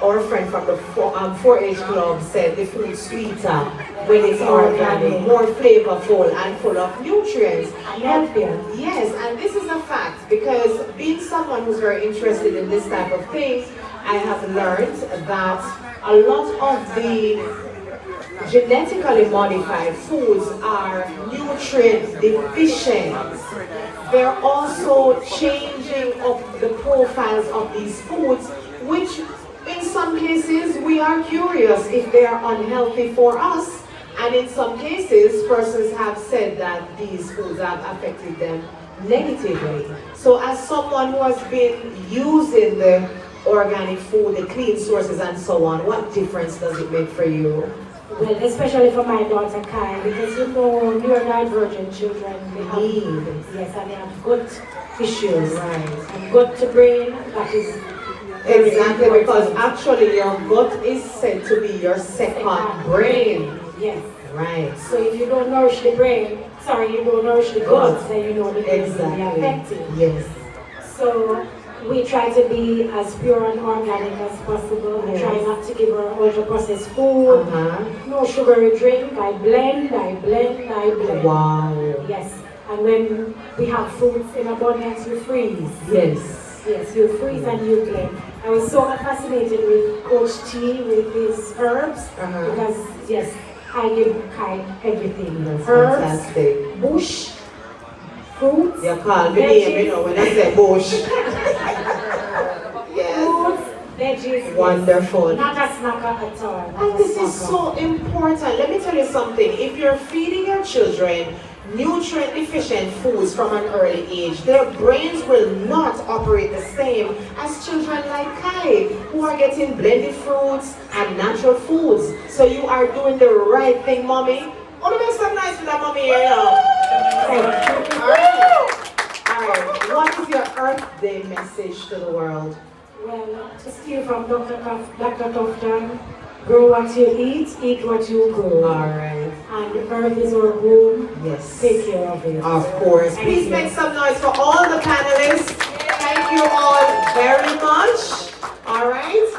our friend from the 4-H club said, the food sweeter when it's organic, more flavorful and full of nutrients. And healthier. Yes, and this is a fact, because being someone who's very interested in this type of things, I have learned that a lot of the genetically modified foods are nutrient deficient. They're also changing up the profiles of these foods, which in some cases we are curious if they are unhealthy for us, And in some cases, persons have said that these foods have affected them negatively. So as someone who has been using the organic food, the clean sources and so on, what difference does it make for you? Well, especially for my daughter Kai, because you know, neurodivergent children, they have, yes, and they have gut issues, right? And gut to brain, that is exactly, because actually your gut is said to be your second brain. Yes. Right. So if you don't nourish the brain, you don't nourish the gut, then you know the brain will be affected. Yes. So we try to be as pure and organic as possible. We try not to give her ultra-processed food. No sugary drink. I blend. Wow. Yes. And when we have fruits in abundance, you freeze. Yes. Yes, you freeze and you blend. I was so fascinated with Coach T, with his herbs, because yes, I give Kai everything. That's herbs, fantastic. bush, fruits. You call me name, you know, when I say bush. Fruits, veggies. Wonderful. Yes. Not a snacker at all. And this is so important. Let me tell you something. If you're feeding your children nutrient deficient foods from an early age, their brains will not operate the same as children like Kai, who are getting blended fruits and natural foods. So you are doing the right thing, mommy. Oh, make some nice with that mommy here now. Alright, what is your Earth Day message to the world? Well, to steal from Dr. Tofton, grow what you eat what you grow. Alright. And earth is our home. Yes. Take care of it. Of course. Please make some noise for all the panelists. Thank you all very much. Alright.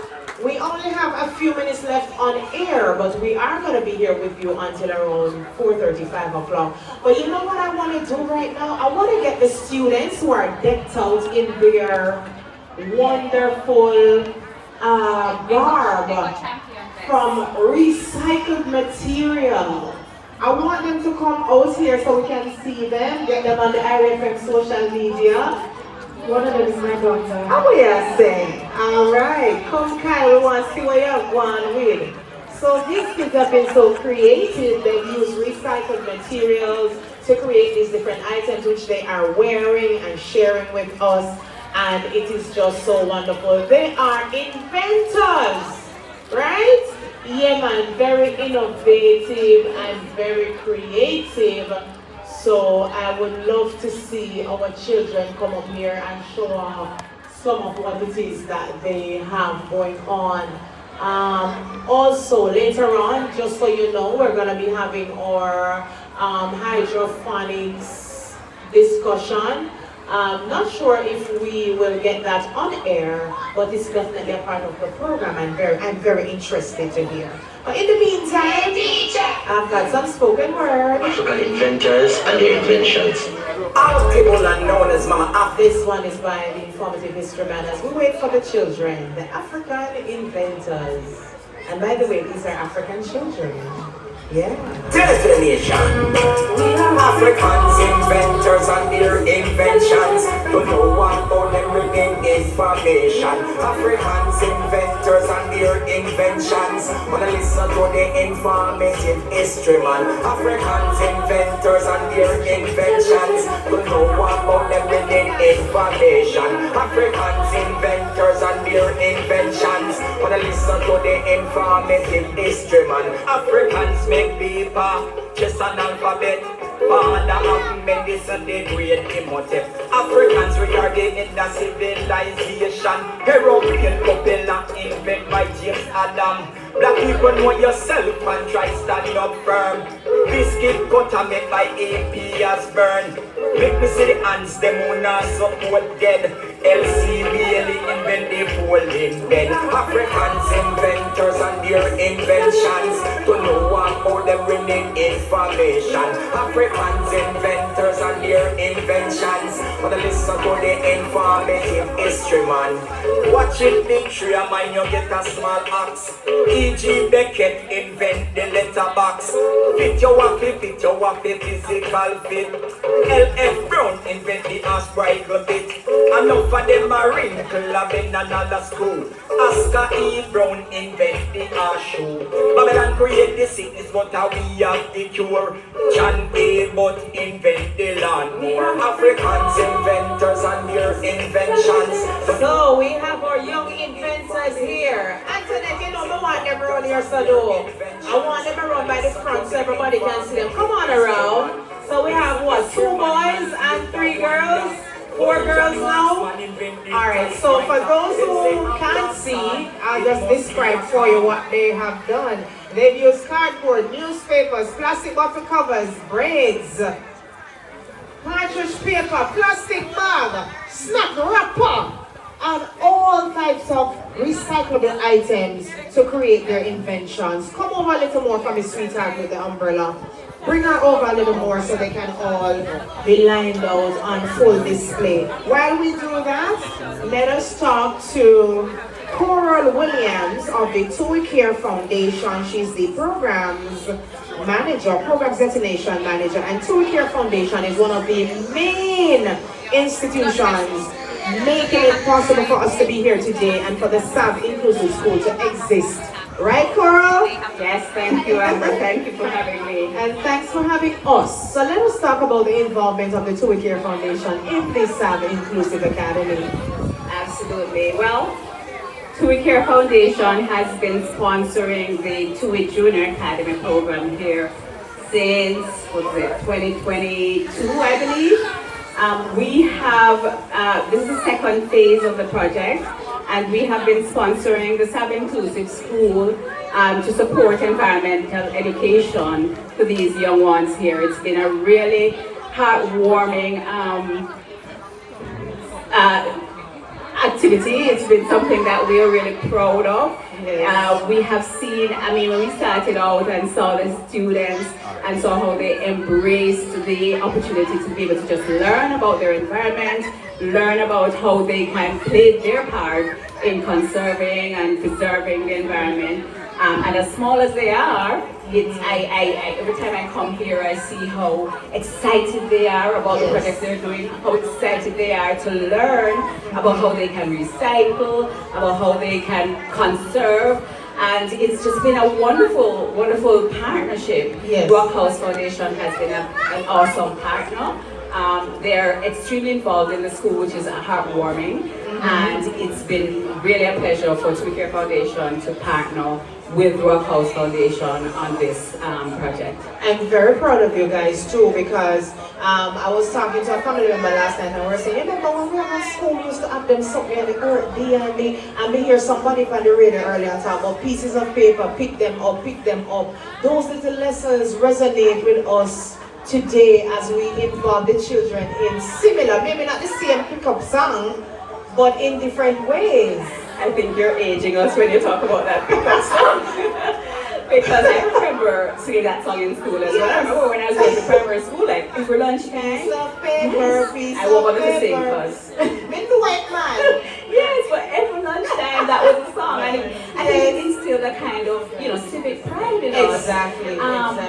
We only have a few minutes left on air, but we are going to be here with you until around 4:30, 5 o'clock. But you know what I want to do right now? I want to get the students who are decked out in their wonderful garb from recycled material. I want them to come out here so we can see them, get them on the IRFM social media. One of them is my daughter. How we are saying? Alright, come Kyle, we want to see what you're going with. So these kids have been so creative. They've used recycled materials to create these different items which they are wearing and sharing with us. And it is just so wonderful. They are inventors, right? Yeah man, very innovative and very creative. So I would love to see our children come up here and show off some of what it is that they have going on. Also later on, just so you know, we're going to be having our hydroponics discussion. Not sure if we will get that on air, but it's definitely a part of the program and I'm very interested to hear. But in the meantime, I've got some spoken word. African inventors and their inventions. All people are known as Mama Af. This one is by the Informative History Man as we wait for the children, the African inventors. And by the way, these are African children. Yeah. Tell it to the nation. We are Africans, inventors and their inventions. To know what about them bringing information. Africans, inventors and their inventions. Wanna listen to the informative history man. Africans, inventors and their inventions. To know what about them bringing information. Africans, inventors and their inventions. Wanna listen to the informative history man. Africans make paper, just an alphabet. Father of medicine, the great Imhotep. Africans regarding in the civilization. European popular invent by James Adam. Black people know yourself and try stand up firm. Biscuit cutter made by AP as burn. Make me see the ants, them who not support dead. LC Bailey invent the folding bed. Africans inventors and their inventions. To know about them bringing information. Africans inventors and their inventions. Wanna listen to the informative history man. Watching big tree of mine, you get a small axe. E.G. Beckett invent the letterbox. Fit your waffle, physical fit. L.F. Brown invent the Asperger bit. And enough of them a wrinkle up in another school. Oscar E. Brown invent the shoe. Babylon create the sickness, but how we have the cure. John A. but invent the lawnmower. Africans inventors and their inventions. So we have our young inventors here. Antoinette, you know me want them around here, so do. I want them around by the front so everybody can see them. Come on around. So we have what, 2 boys and 3 girls? 4 girls now? Alright, so for those who can't see, I'll just describe for you what they have done. They've used cardboard, newspapers, plastic bottle covers, braids, cartridge paper, plastic bag, snack wrapper, and all types of recyclable items to create their inventions. Come over a little more for me, sweetheart, with the umbrella. Bring her over a little more so they can all be lined out on full display. While we do that, let us talk to Coral Williams of the TUI Care Foundation. She's the programs manager, programs destination manager, and TUI Care Foundation is one of the main institutions making it possible for us to be here today and for the SAB Inclusive School to exist. Right, Coral? Yes, thank you, Amber. Thank you for having me. And thanks for having us. So let us talk about the involvement of the TUI Care Foundation in the SAB Inclusive Academy. Absolutely. Well, TUI Care Foundation has been sponsoring the TUI Junior Academy program here since, 2022, I believe. We have, this is the second phase of the project, and we have been sponsoring the SAB Inclusive School to support environmental education to these young ones here. It's been a really heartwarming activity. It's been something that we are really proud of. We have seen, when we started out and saw the students and saw how they embraced the opportunity to be able to just learn about their environment, learn about how they can play their part in conserving and preserving the environment. And as small as they are, every time I come here, I see how excited they are about the projects they're doing, how excited they are to learn about how they can recycle, about how they can conserve. And it's just been a wonderful, wonderful partnership. Rock House Foundation has been an awesome partner. They're extremely involved in the school, which is heartwarming. And it's been really a pleasure for TUI Care Foundation to partner with Rock House Foundation on this project. I'm very proud of you guys too, because I was talking to a family member last night and we were saying, you remember when we were in school, we used to have them something on the earth, and we hear somebody from the radio earlier talk about pieces of paper, pick them up. Those little lessons resonate with us today as we involve the children in similar, maybe not the same pickup song, but in different ways. I think you're aging us when you talk about that pickup song. Because I remember singing that song in school as well. I remember when I was going to primary school, like, for lunchtime. Piece of paper, piece I won't of want to sing paper. because. White man. Yes, but every lunchtime that was the song. And I think it instilled a kind of, civic pride in us. Exactly.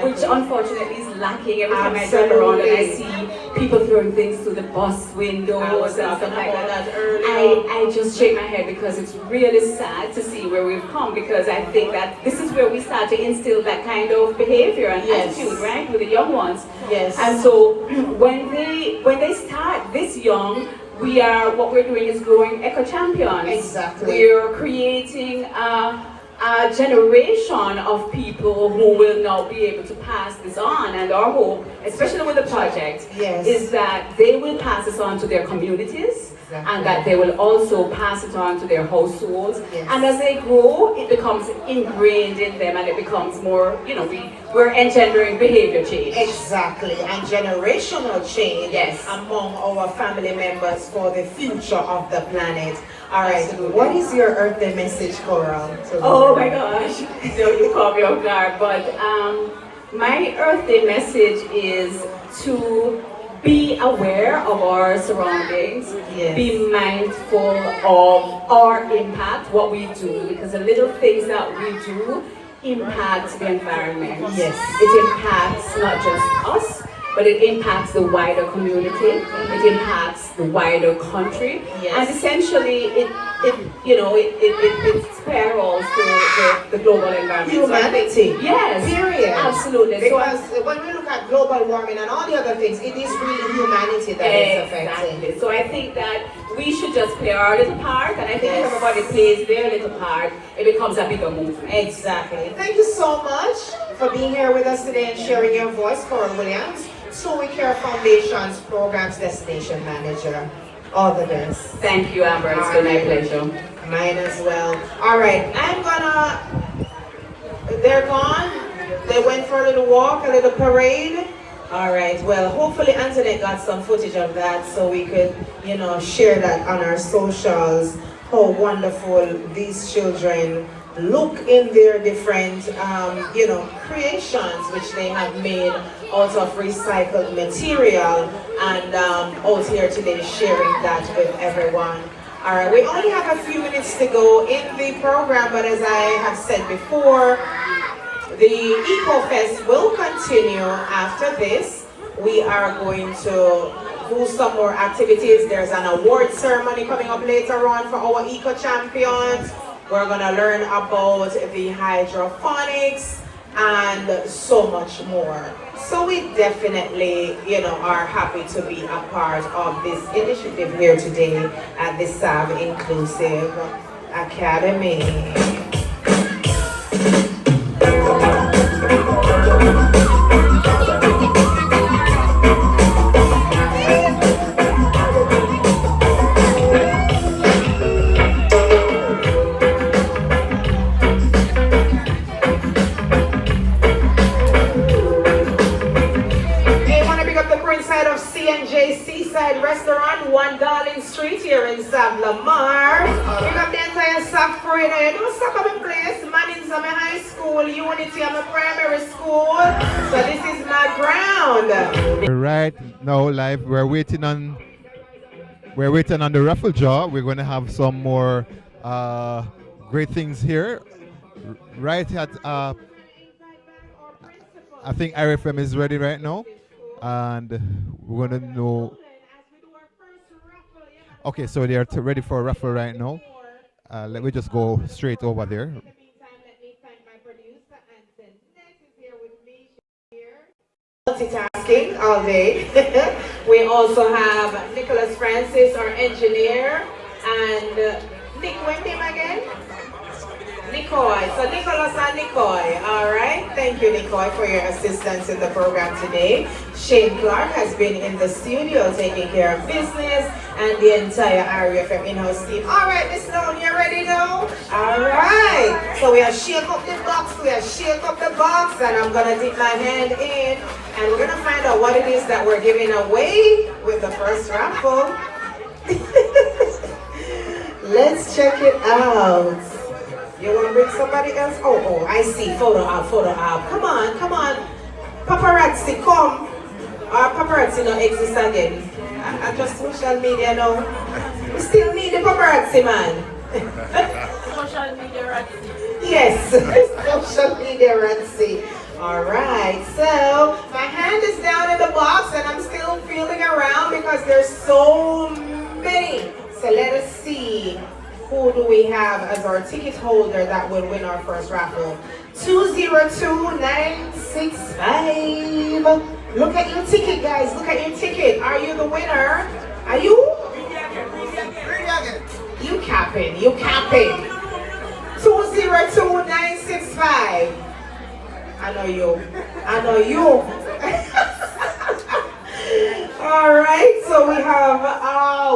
Which unfortunately is lacking every time I drive around and I see people throwing things through the bus windows and stuff like that. I just shake my head because it's really sad to see where we've come, because I think that this is where we start to instill that kind of behavior and attitude, right, with the young ones. Yes. And so when they start this young, what we're doing is growing eco champions. Exactly. We're creating a generation of people who will now be able to pass this on, and our hope, especially with the project, is that they will pass this on to their communities, and that they will also pass it on to their households. And as they grow, it becomes ingrained in them, and it becomes more, we're engendering behavior change. Exactly, and generational change among our family members for the future of the planet. All right, what is your Earth Day message, Coral? Oh my gosh, you caught me off guard, but my Earth Day message is to be aware of our surroundings, be mindful of our impact, what we do, because the little things that we do impact the environment. It impacts not just us, but it impacts the wider community, it impacts the wider country, and essentially it spirals to the global environment. Humanity. Yes. Period. Absolutely. Because when we look at global warming and all the other things, it is really humanity that is affected. So I think that we should just play our little part, and I think if everybody plays their little part, it becomes a bigger movement. Exactly. Thank you so much for being here with us today and sharing your voice, Coral Williams, SIIA ECO Foundation's Programs Destination Manager. All the best. Thank you, Amber. It's been my pleasure. Mine as well. All right, they're gone. They went for a little walk, a little parade. All right, well, hopefully Antoinette got some footage of that so we could, share that on our socials, how wonderful these children look in their different, creations which they have made out of recycled material, and out here today sharing that with everyone. All right, we only have a few minutes to go in the program, but as I have said before, the EcoFest will continue after this. We are going to do some more activities. There's an award ceremony coming up later on for our Eco Champions. We're going to learn about the hydroponics and so much more. So we definitely, are happy to be a part of this initiative here today at the SIIA Inclusive Academy. Seaside Restaurant, 1 Darling Street here in Savlamar. We got the entire staff for it. Don't stop at my place. Manning's my high school, Unity at my primary school. So this is my ground. Right now, live, we're waiting on the raffle draw. We're going to have some more great things here. Right at I think RFM is ready right now. And we're going to know. Okay, so they are ready for a raffle right now. Let me just go straight over there. Multitasking all day. We also have Nicholas Francis, our engineer, and Nick, what's name again? Nicoy. So Nicholas and Nicoy. All right. Thank you, Nicoy, for your assistance in the program today. Shane Clark has been in the studio taking care of business, and the entire RFM in-house team. All right, Miss Sloan, you ready now? All right. So we have shake up the box. And I'm gonna dip my hand in, and we're gonna find out what it is that we're giving away with the first raffle. Let's check it out. You want to bring somebody else? Oh, I see. Photo op. Come on. Paparazzi, come. Our paparazzi don't exist again. I just social media now. We still need the paparazzi, man. Social media ratzi. Yes, social media ratzi. All right, so my hand is down in the box and I'm still feeling around because there's so many. So let us see. Who do we have as our ticket holder that will win our first raffle? 202965. Look at your ticket, guys. Look at your ticket. Are you the winner? Are you? You capping. 202965. I know you. All right, so we have,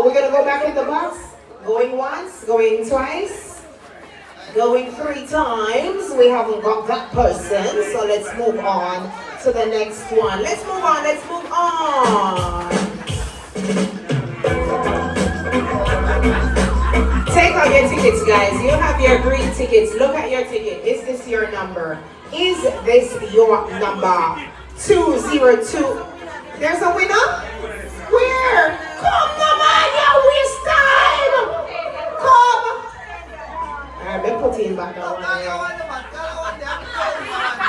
we're going to go back in the box. Going once, going twice, going 3 times. We haven't got that person, so let's move on to the next one. Let's move on. Take out your tickets, guys. You have your green tickets. Look at your ticket. Is this your number? Is this your number? 202. There's a winner? Where? Come on, man, you waste time! Come! Alright, let me put him back down.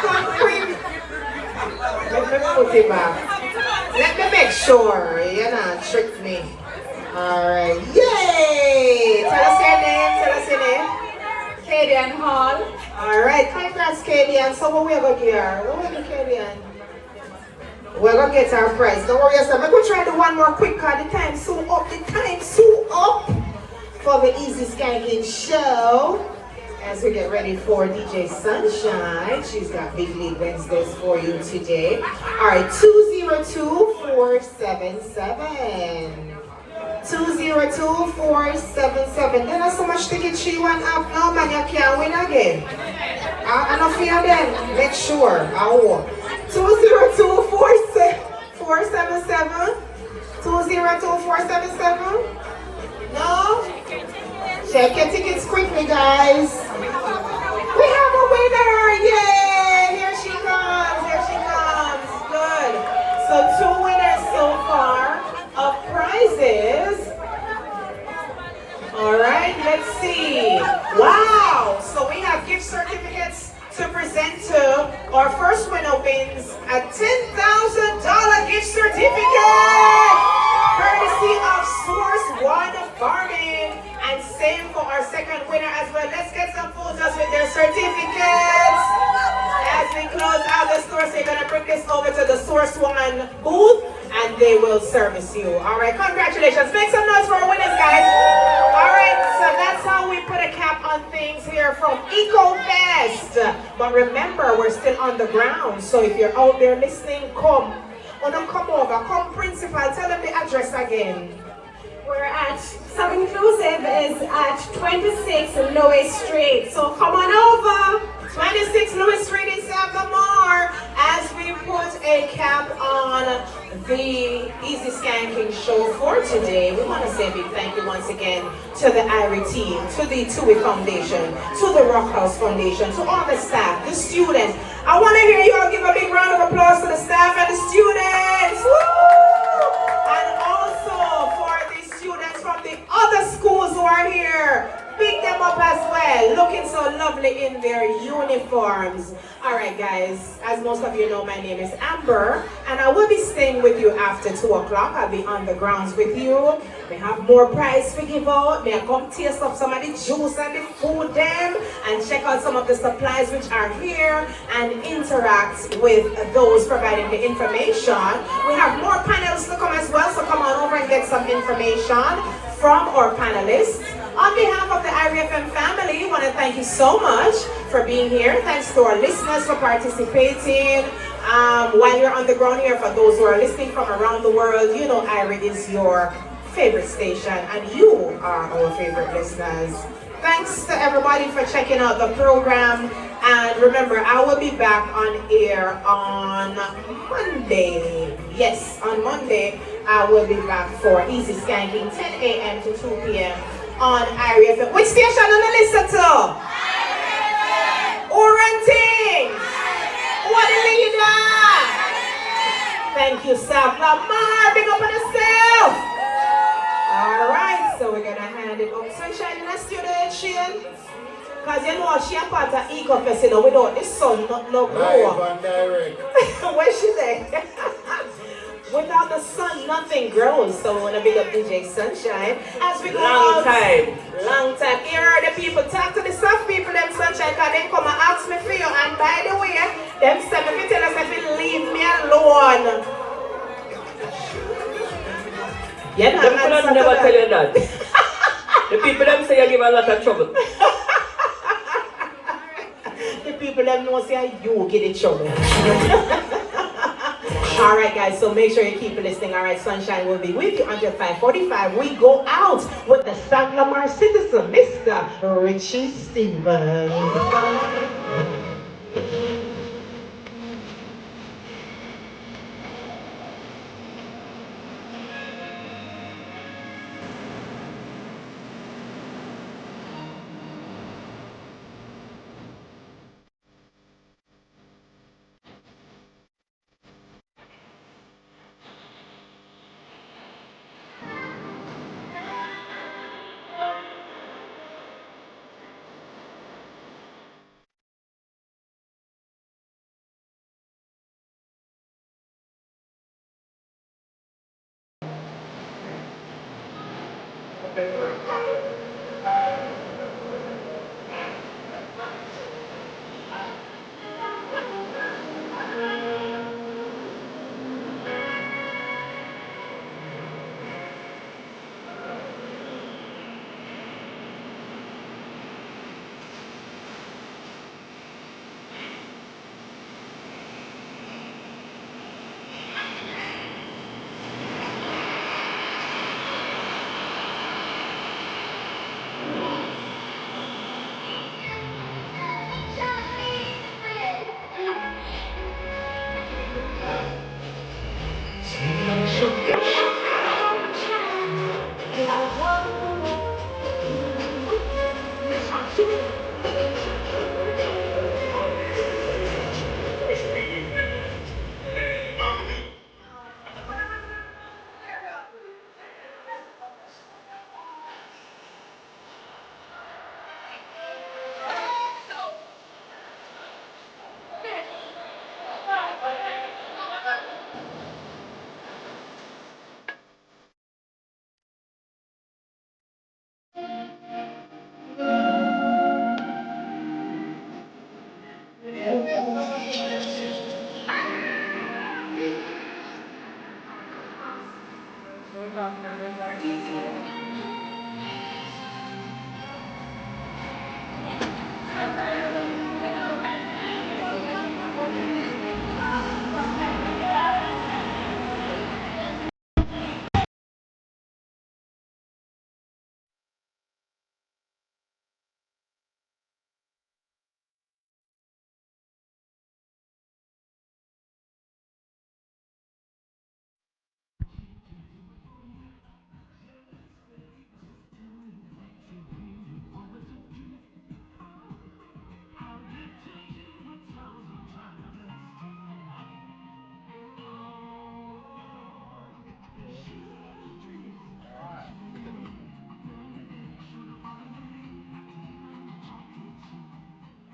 Come quick! Let me put him back. tricked me. Alright, yay! Tell us your name, tell us your name. Kadian Hall. Alright, congrats Kadian. So what we going to get? What we Kadian? We're going to get our prize. Don't worry yourself. We're going to try to do one more quick card. The time's so up, the time's so up for the Easy Skanking Show. As we get ready for DJ Sunshine, she's got Big League Wednesdays for you today. All right, 202477. 202477. Then there's so much ticket she want up now, man. You can't win again. I don't fear them. Make sure. I will. 202477. 202477. No? Check your tickets quickly, guys. We have a winner! Yay! Here she comes. Here she comes. Good. So 2 winners so far of prizes. All right, let's see. Wow! So we have gift certificates to present to our first winner wins a $10,000 gift certificate courtesy of Source One Farming. And same for our second winner as well. Let's get some photos with their certificates. As we close out the store, so you're going to bring this over to the Source One booth and they will service you. All right, congratulations. Make some noise for our winners, guys. All right, so that's how we put a cap on things here from Eco Fest. But remember, we're still on the ground. So if you're out there listening, come. Oh, no, come over. Come, principal. Tell them the address again. We're at Sub Inclusive is at 26 Louis Street. So come on over. 26 Louis Street in Savamore. As we put a cap on the Easy Skanking Show for today, we want to say a big thank you once again to the IRI team, to the TUI Foundation, to the Rock House Foundation, to all the staff, the students. I want to hear you all give a big round of applause to the staff and the students. Woo! And also for the students from the other schools who are here. Pick them up as well, looking so lovely in their uniforms. All right, guys, as most of you know, my name is Amber, and I will be staying with you after 2 o'clock. I'll be on the grounds with you. We have more prize to give out. May I come taste up some of the juice and the food them, and check out some of the supplies which are here, and interact with those providing the information. We have more panels to come as well, so come on over and get some information from our panelists. On behalf of the IRFM family, I want to thank you so much for being here. Thanks to our listeners for participating. While you're on the ground here, for those who are listening from around the world, you know IRI is your favorite station and you are our favorite listeners. Thanks to everybody for checking out the program. And remember, I will be back on air on Monday. Yes, on Monday, I will be back for Easy Skanking, 10 a.m. to 2 p.m. on IRFM. Which station on the listen to? Oranting. What is it you done? Thank you, South Lamar. Big up on yourself. All right, so we're going to hand it over. Sunshine in the studio, Shane. Because you know she a part of Eco Fest, you know, without the sun, not no grow. Live and direct. Where's she there? Without the sun, nothing grows. So we want to big up DJ Sunshine. As we go Long time. Long time. Here are the people. Talk to the soft people, them Sunshine, because they come and ask me for you. And by the way, them say me tell us if you leave me alone. Yeah, the people never tell you that. The people them say you give a lot of trouble. The people them know say you get in trouble. All right, guys, so make sure you keep listening. All right, Sunshine will be with you until 5:45. We go out with the St. Lamar citizen, Mr. Richie Stevens.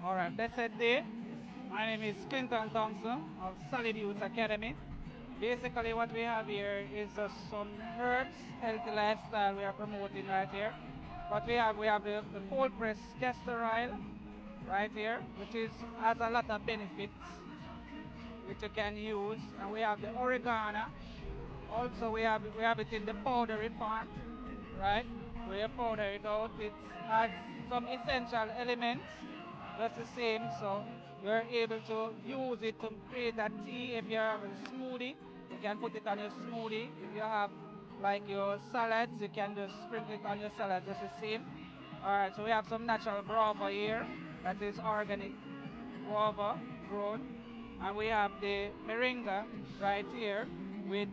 All right, blessed day. My name is Clinton Thompson of Solid Youth Academy. Basically, what we have here is some herbs, healthy lifestyle we are promoting right here. What we have the cold pressed castor oil right here, which has a lot of benefits which you can use, and we have the oregano. Also, we have it in the powdery form, right? We powder it out. It has some essential elements. That's the same, so you're able to use it to create a tea. If you have a smoothie, you can put it on your smoothie. If you have like your salads, you can just sprinkle it on your salad. That's the same. All right, so we have some natural guava here. That is organic guava grown, and we have the moringa right here with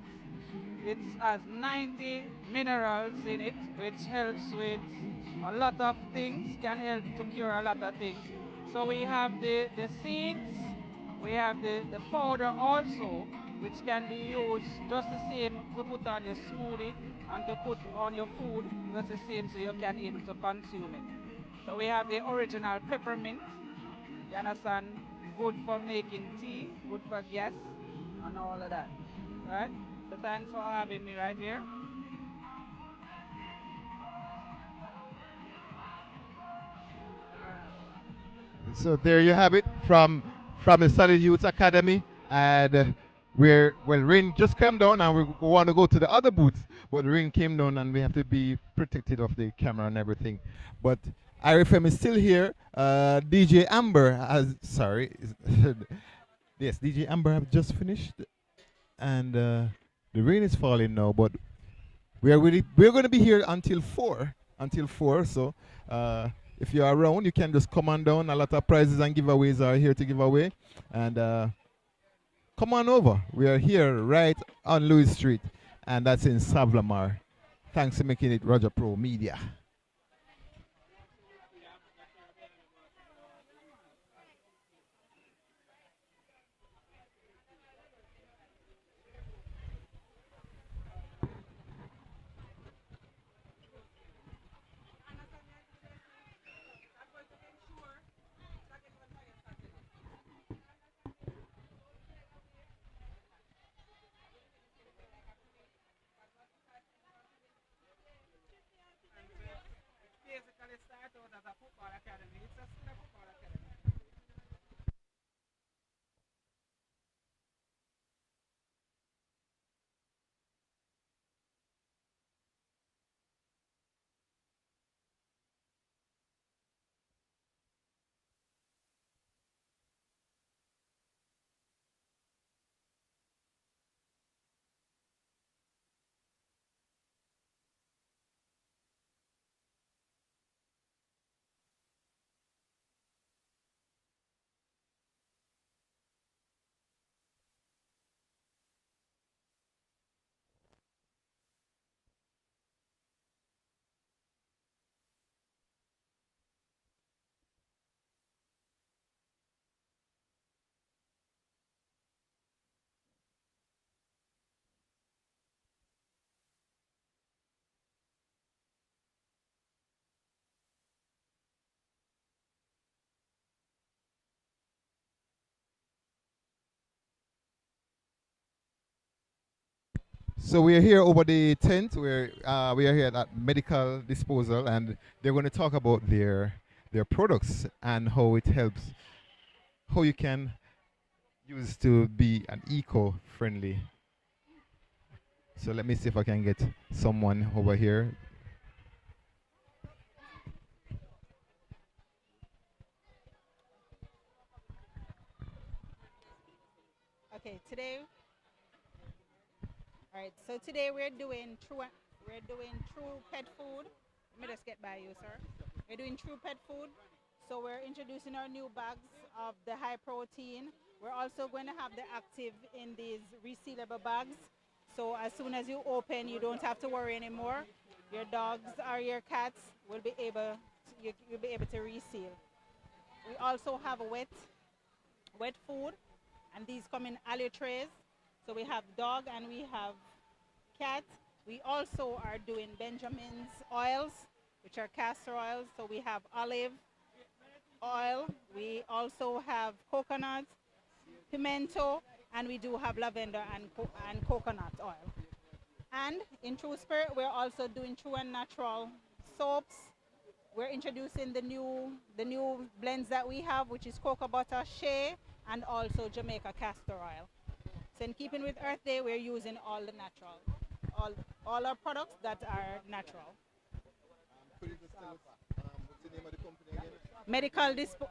it has 90 minerals in it, which helps with a lot of things, can help to cure a lot of things. So we have the seeds, we have the powder also, which can be used just the same to put on your smoothie and to put on your food, just the same so you can able to consume it. So we have the original peppermint, you understand, good for making tea, good for gas, and all of that. Right? So thanks for having me right here. So there you have it from the Solid Youth Academy, and rain just came down, and we want to go to the other booths, but the rain came down, and we have to be protected of the camera and everything. But IRFM is still here. DJ Amber has yes, DJ Amber have just finished, and the rain is falling now, but we're going to be here until 4. So if you're around, you can just come on down. A lot of prizes and giveaways are here to give away, and come on over. We are here right on Louis Street, and that's in Savlamar. Thanks for making it Roger Pro Media. So we are here over the tent. We are here at medical disposal, and they're going to talk about their products and how it helps, how you can use to be an eco-friendly. So let me see if I can get someone over here. Okay, today, all right. So today we're doing true pet food. Let me just get by you, sir. We're doing true pet food. So we're introducing our new bags of the high protein. We're also going to have the active in these resealable bags. So as soon as you open, you don't have to worry anymore. Your dogs or your cats will be able you'll be able to reseal. We also have wet food, and these come in alu trays. So we have dog and we have cat. We also are doing Benjamin's oils, which are castor oils. So we have olive oil. We also have coconut, pimento, and we do have lavender and coconut oil. And in True Spirit, we're also doing true and natural soaps. We're introducing the new blends that we have, which is cocoa butter, shea, and also Jamaica castor oil. So in keeping with Earth Day, we're using all the natural, all our products that are natural.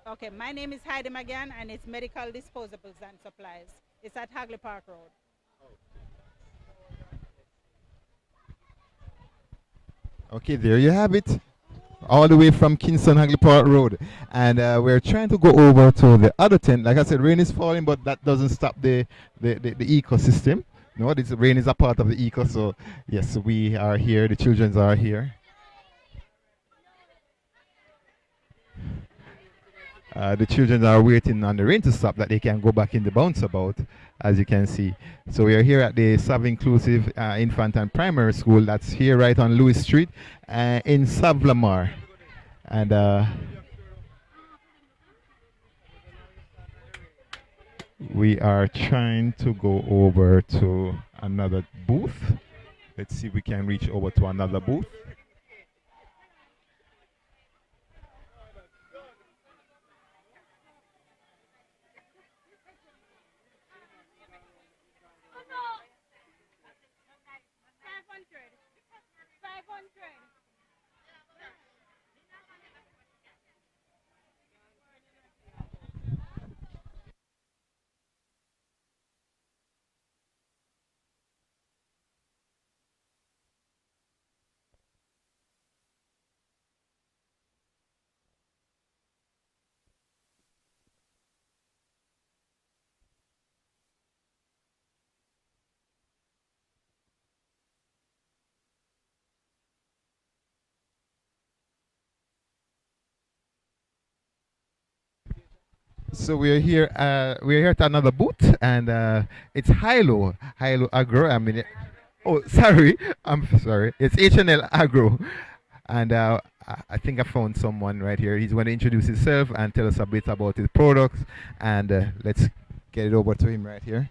Okay, my name is Heidi McGann, and it's Medical Disposables and Supplies. It's at Hagley Park Road. Okay, there you have it. All the way from Kingston Hagley Park Road. And we're trying to go over to the other tent. Like I said, rain is falling, but that doesn't stop the ecosystem. No, this rain is a part of the eco. So yes, we are here. The children are here. The children are waiting on the rain to stop that they can go back in the bounce about, as you can see. So we are here at the Sav Inclusive Infant and Primary School. That's here right on Lewis Street in Savlamar. And we are trying to go over to another booth. Let's see if we can reach over to another booth. So we are here. We are here at another booth, and it's Hilo Agro. I mean, oh, sorry, I'm sorry. It's H&L Agro, and I think I found someone right here. He's going to introduce himself and tell us a bit about his products, and let's get it over to him right here.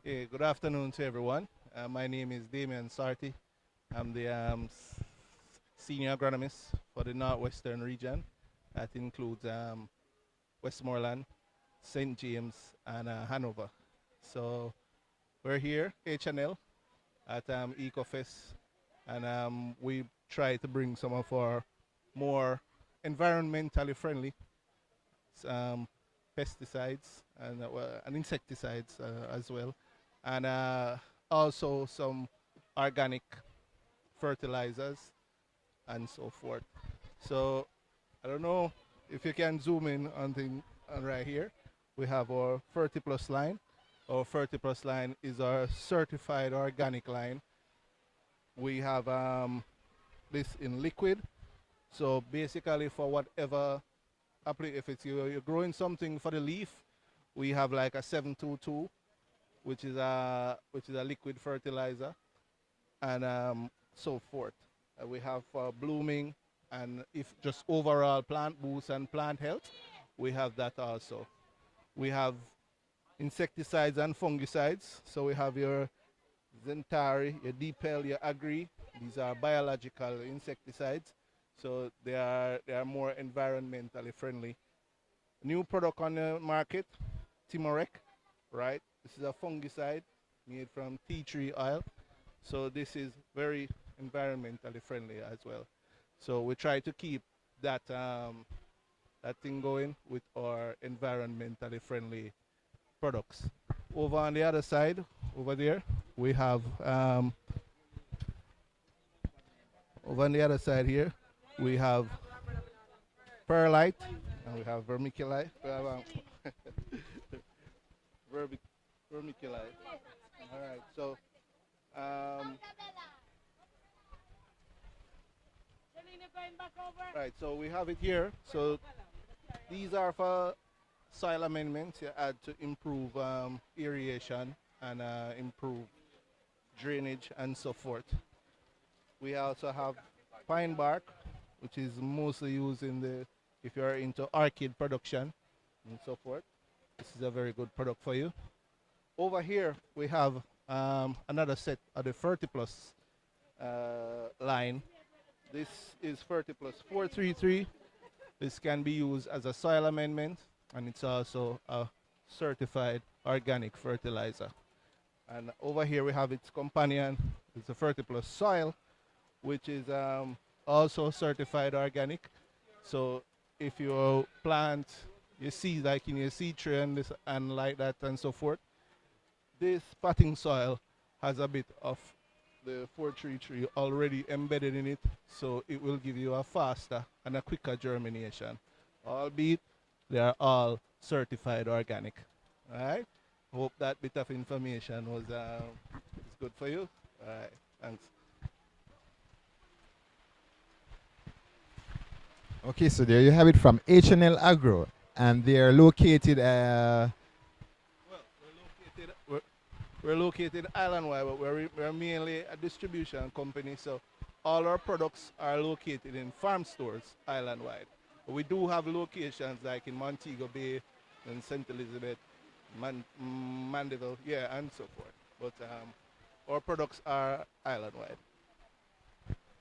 Hey, good afternoon to everyone. My name is Damian Sarti. I'm the senior agronomist for the Northwestern region. That includes Westmoreland, St. James, and Hanover. So we're here, H&L, at EcoFest, and we try to bring some of our more environmentally friendly pesticides and insecticides as well, and also some organic fertilizers and so forth. So I don't know if you can zoom in on right here. We have our 30 plus line. Our 30 plus line is our certified organic line. We have this in liquid. So basically for whatever, if it's you're growing something for the leaf, we have like a 722, which is a liquid fertilizer, and so forth. We have for blooming, and if just overall plant boost and plant health, we have that also. We have insecticides and fungicides. So we have your Zentari, your Depel, your Agri. These are biological insecticides, so they are more environmentally friendly. New product on the market, Timorec, right? This is a fungicide made from tea tree oil. So this is very environmentally friendly as well. So we try to keep that that thing going with our environmentally friendly products. Over on the other side, over there, we have over on the other side here, we have perlite and we have vermiculite. We have vermiculite. All right, so um, right, so we have it here. So these are for soil amendments you add to improve aeration and improve drainage and so forth. We also have pine bark, which is mostly used in the if you're into orchid production and so forth. This is a very good product for you. Over here we have another set of the 30 plus line. This is 30 plus 433. This can be used as a soil amendment, and it's also a certified organic fertilizer. And over here we have its companion, it's a 30 plus soil, which is also certified organic. So if you plant your seeds like in your seed tray and, this, and like that and so forth, this potting soil has a bit of the 433 already embedded in it, so it will give you a faster and a quicker germination. Albeit they are all certified organic. All right. Hope that bit of information was is good for you. All right. Thanks. Okay, so there you have it from H&L Agro, and they are located. We're located island-wide, but we're mainly a distribution company, so all our products are located in farm stores island-wide. But we do have locations like in Montego Bay and St. Elizabeth, Mandeville, yeah, and so forth. But our products are island-wide.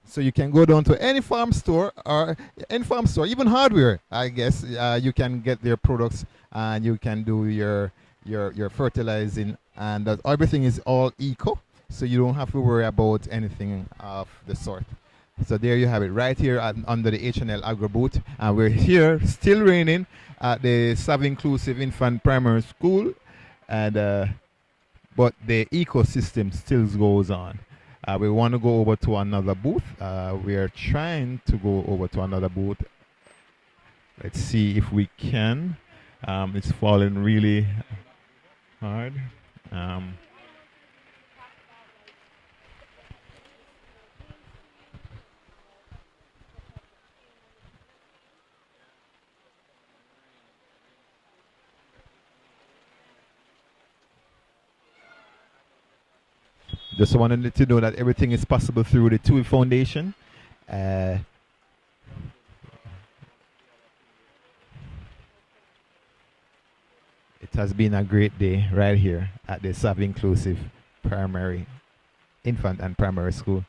So you can go down to any farm store or any farm store, even hardware. I guess you can get their products and you can do your fertilizing, and that everything is all eco. So you don't have to worry about anything of the sort. So there you have it, right here under the H&L Agro booth, and we're here, still raining at the Sub Inclusive Infant Primary School, and but the ecosystem still goes on. We want to go over to another booth. We are trying to go over to another booth. Let's see if we can. It's falling really hard. Just wanted to know that everything is possible through the TUI Foundation. It has been a great day right here at the Sub Inclusive Primary Infant and Primary School.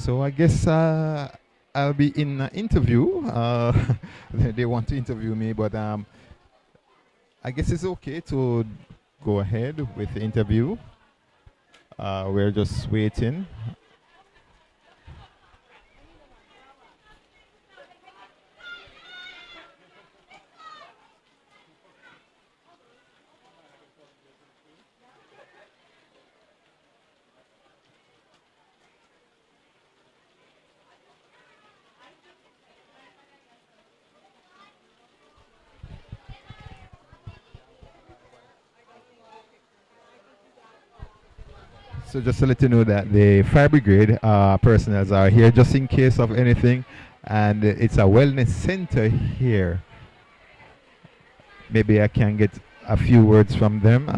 So I guess I'll be in an interview. They want to interview me, but I guess it's okay to go ahead with the interview. We're just waiting. So just to let you know that the fire brigade personnel are here just in case of anything, and it's a wellness center here. Maybe I can get a few words from them.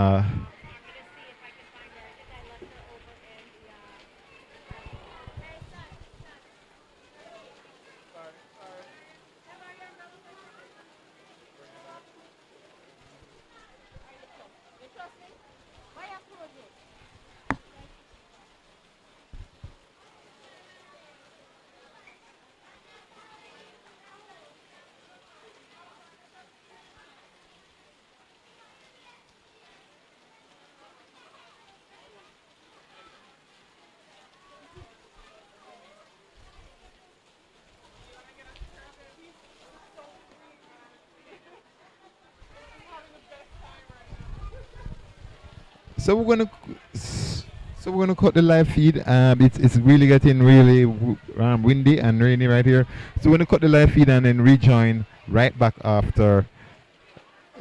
So we're gonna cut the live feed. It's really getting really windy and rainy right here. So we're gonna cut the live feed and then rejoin right back after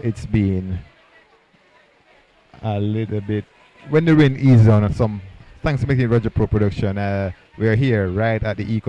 it's been a little bit when the rain eases on. Some thanks to making Roger Pro production. We're here right at the Eco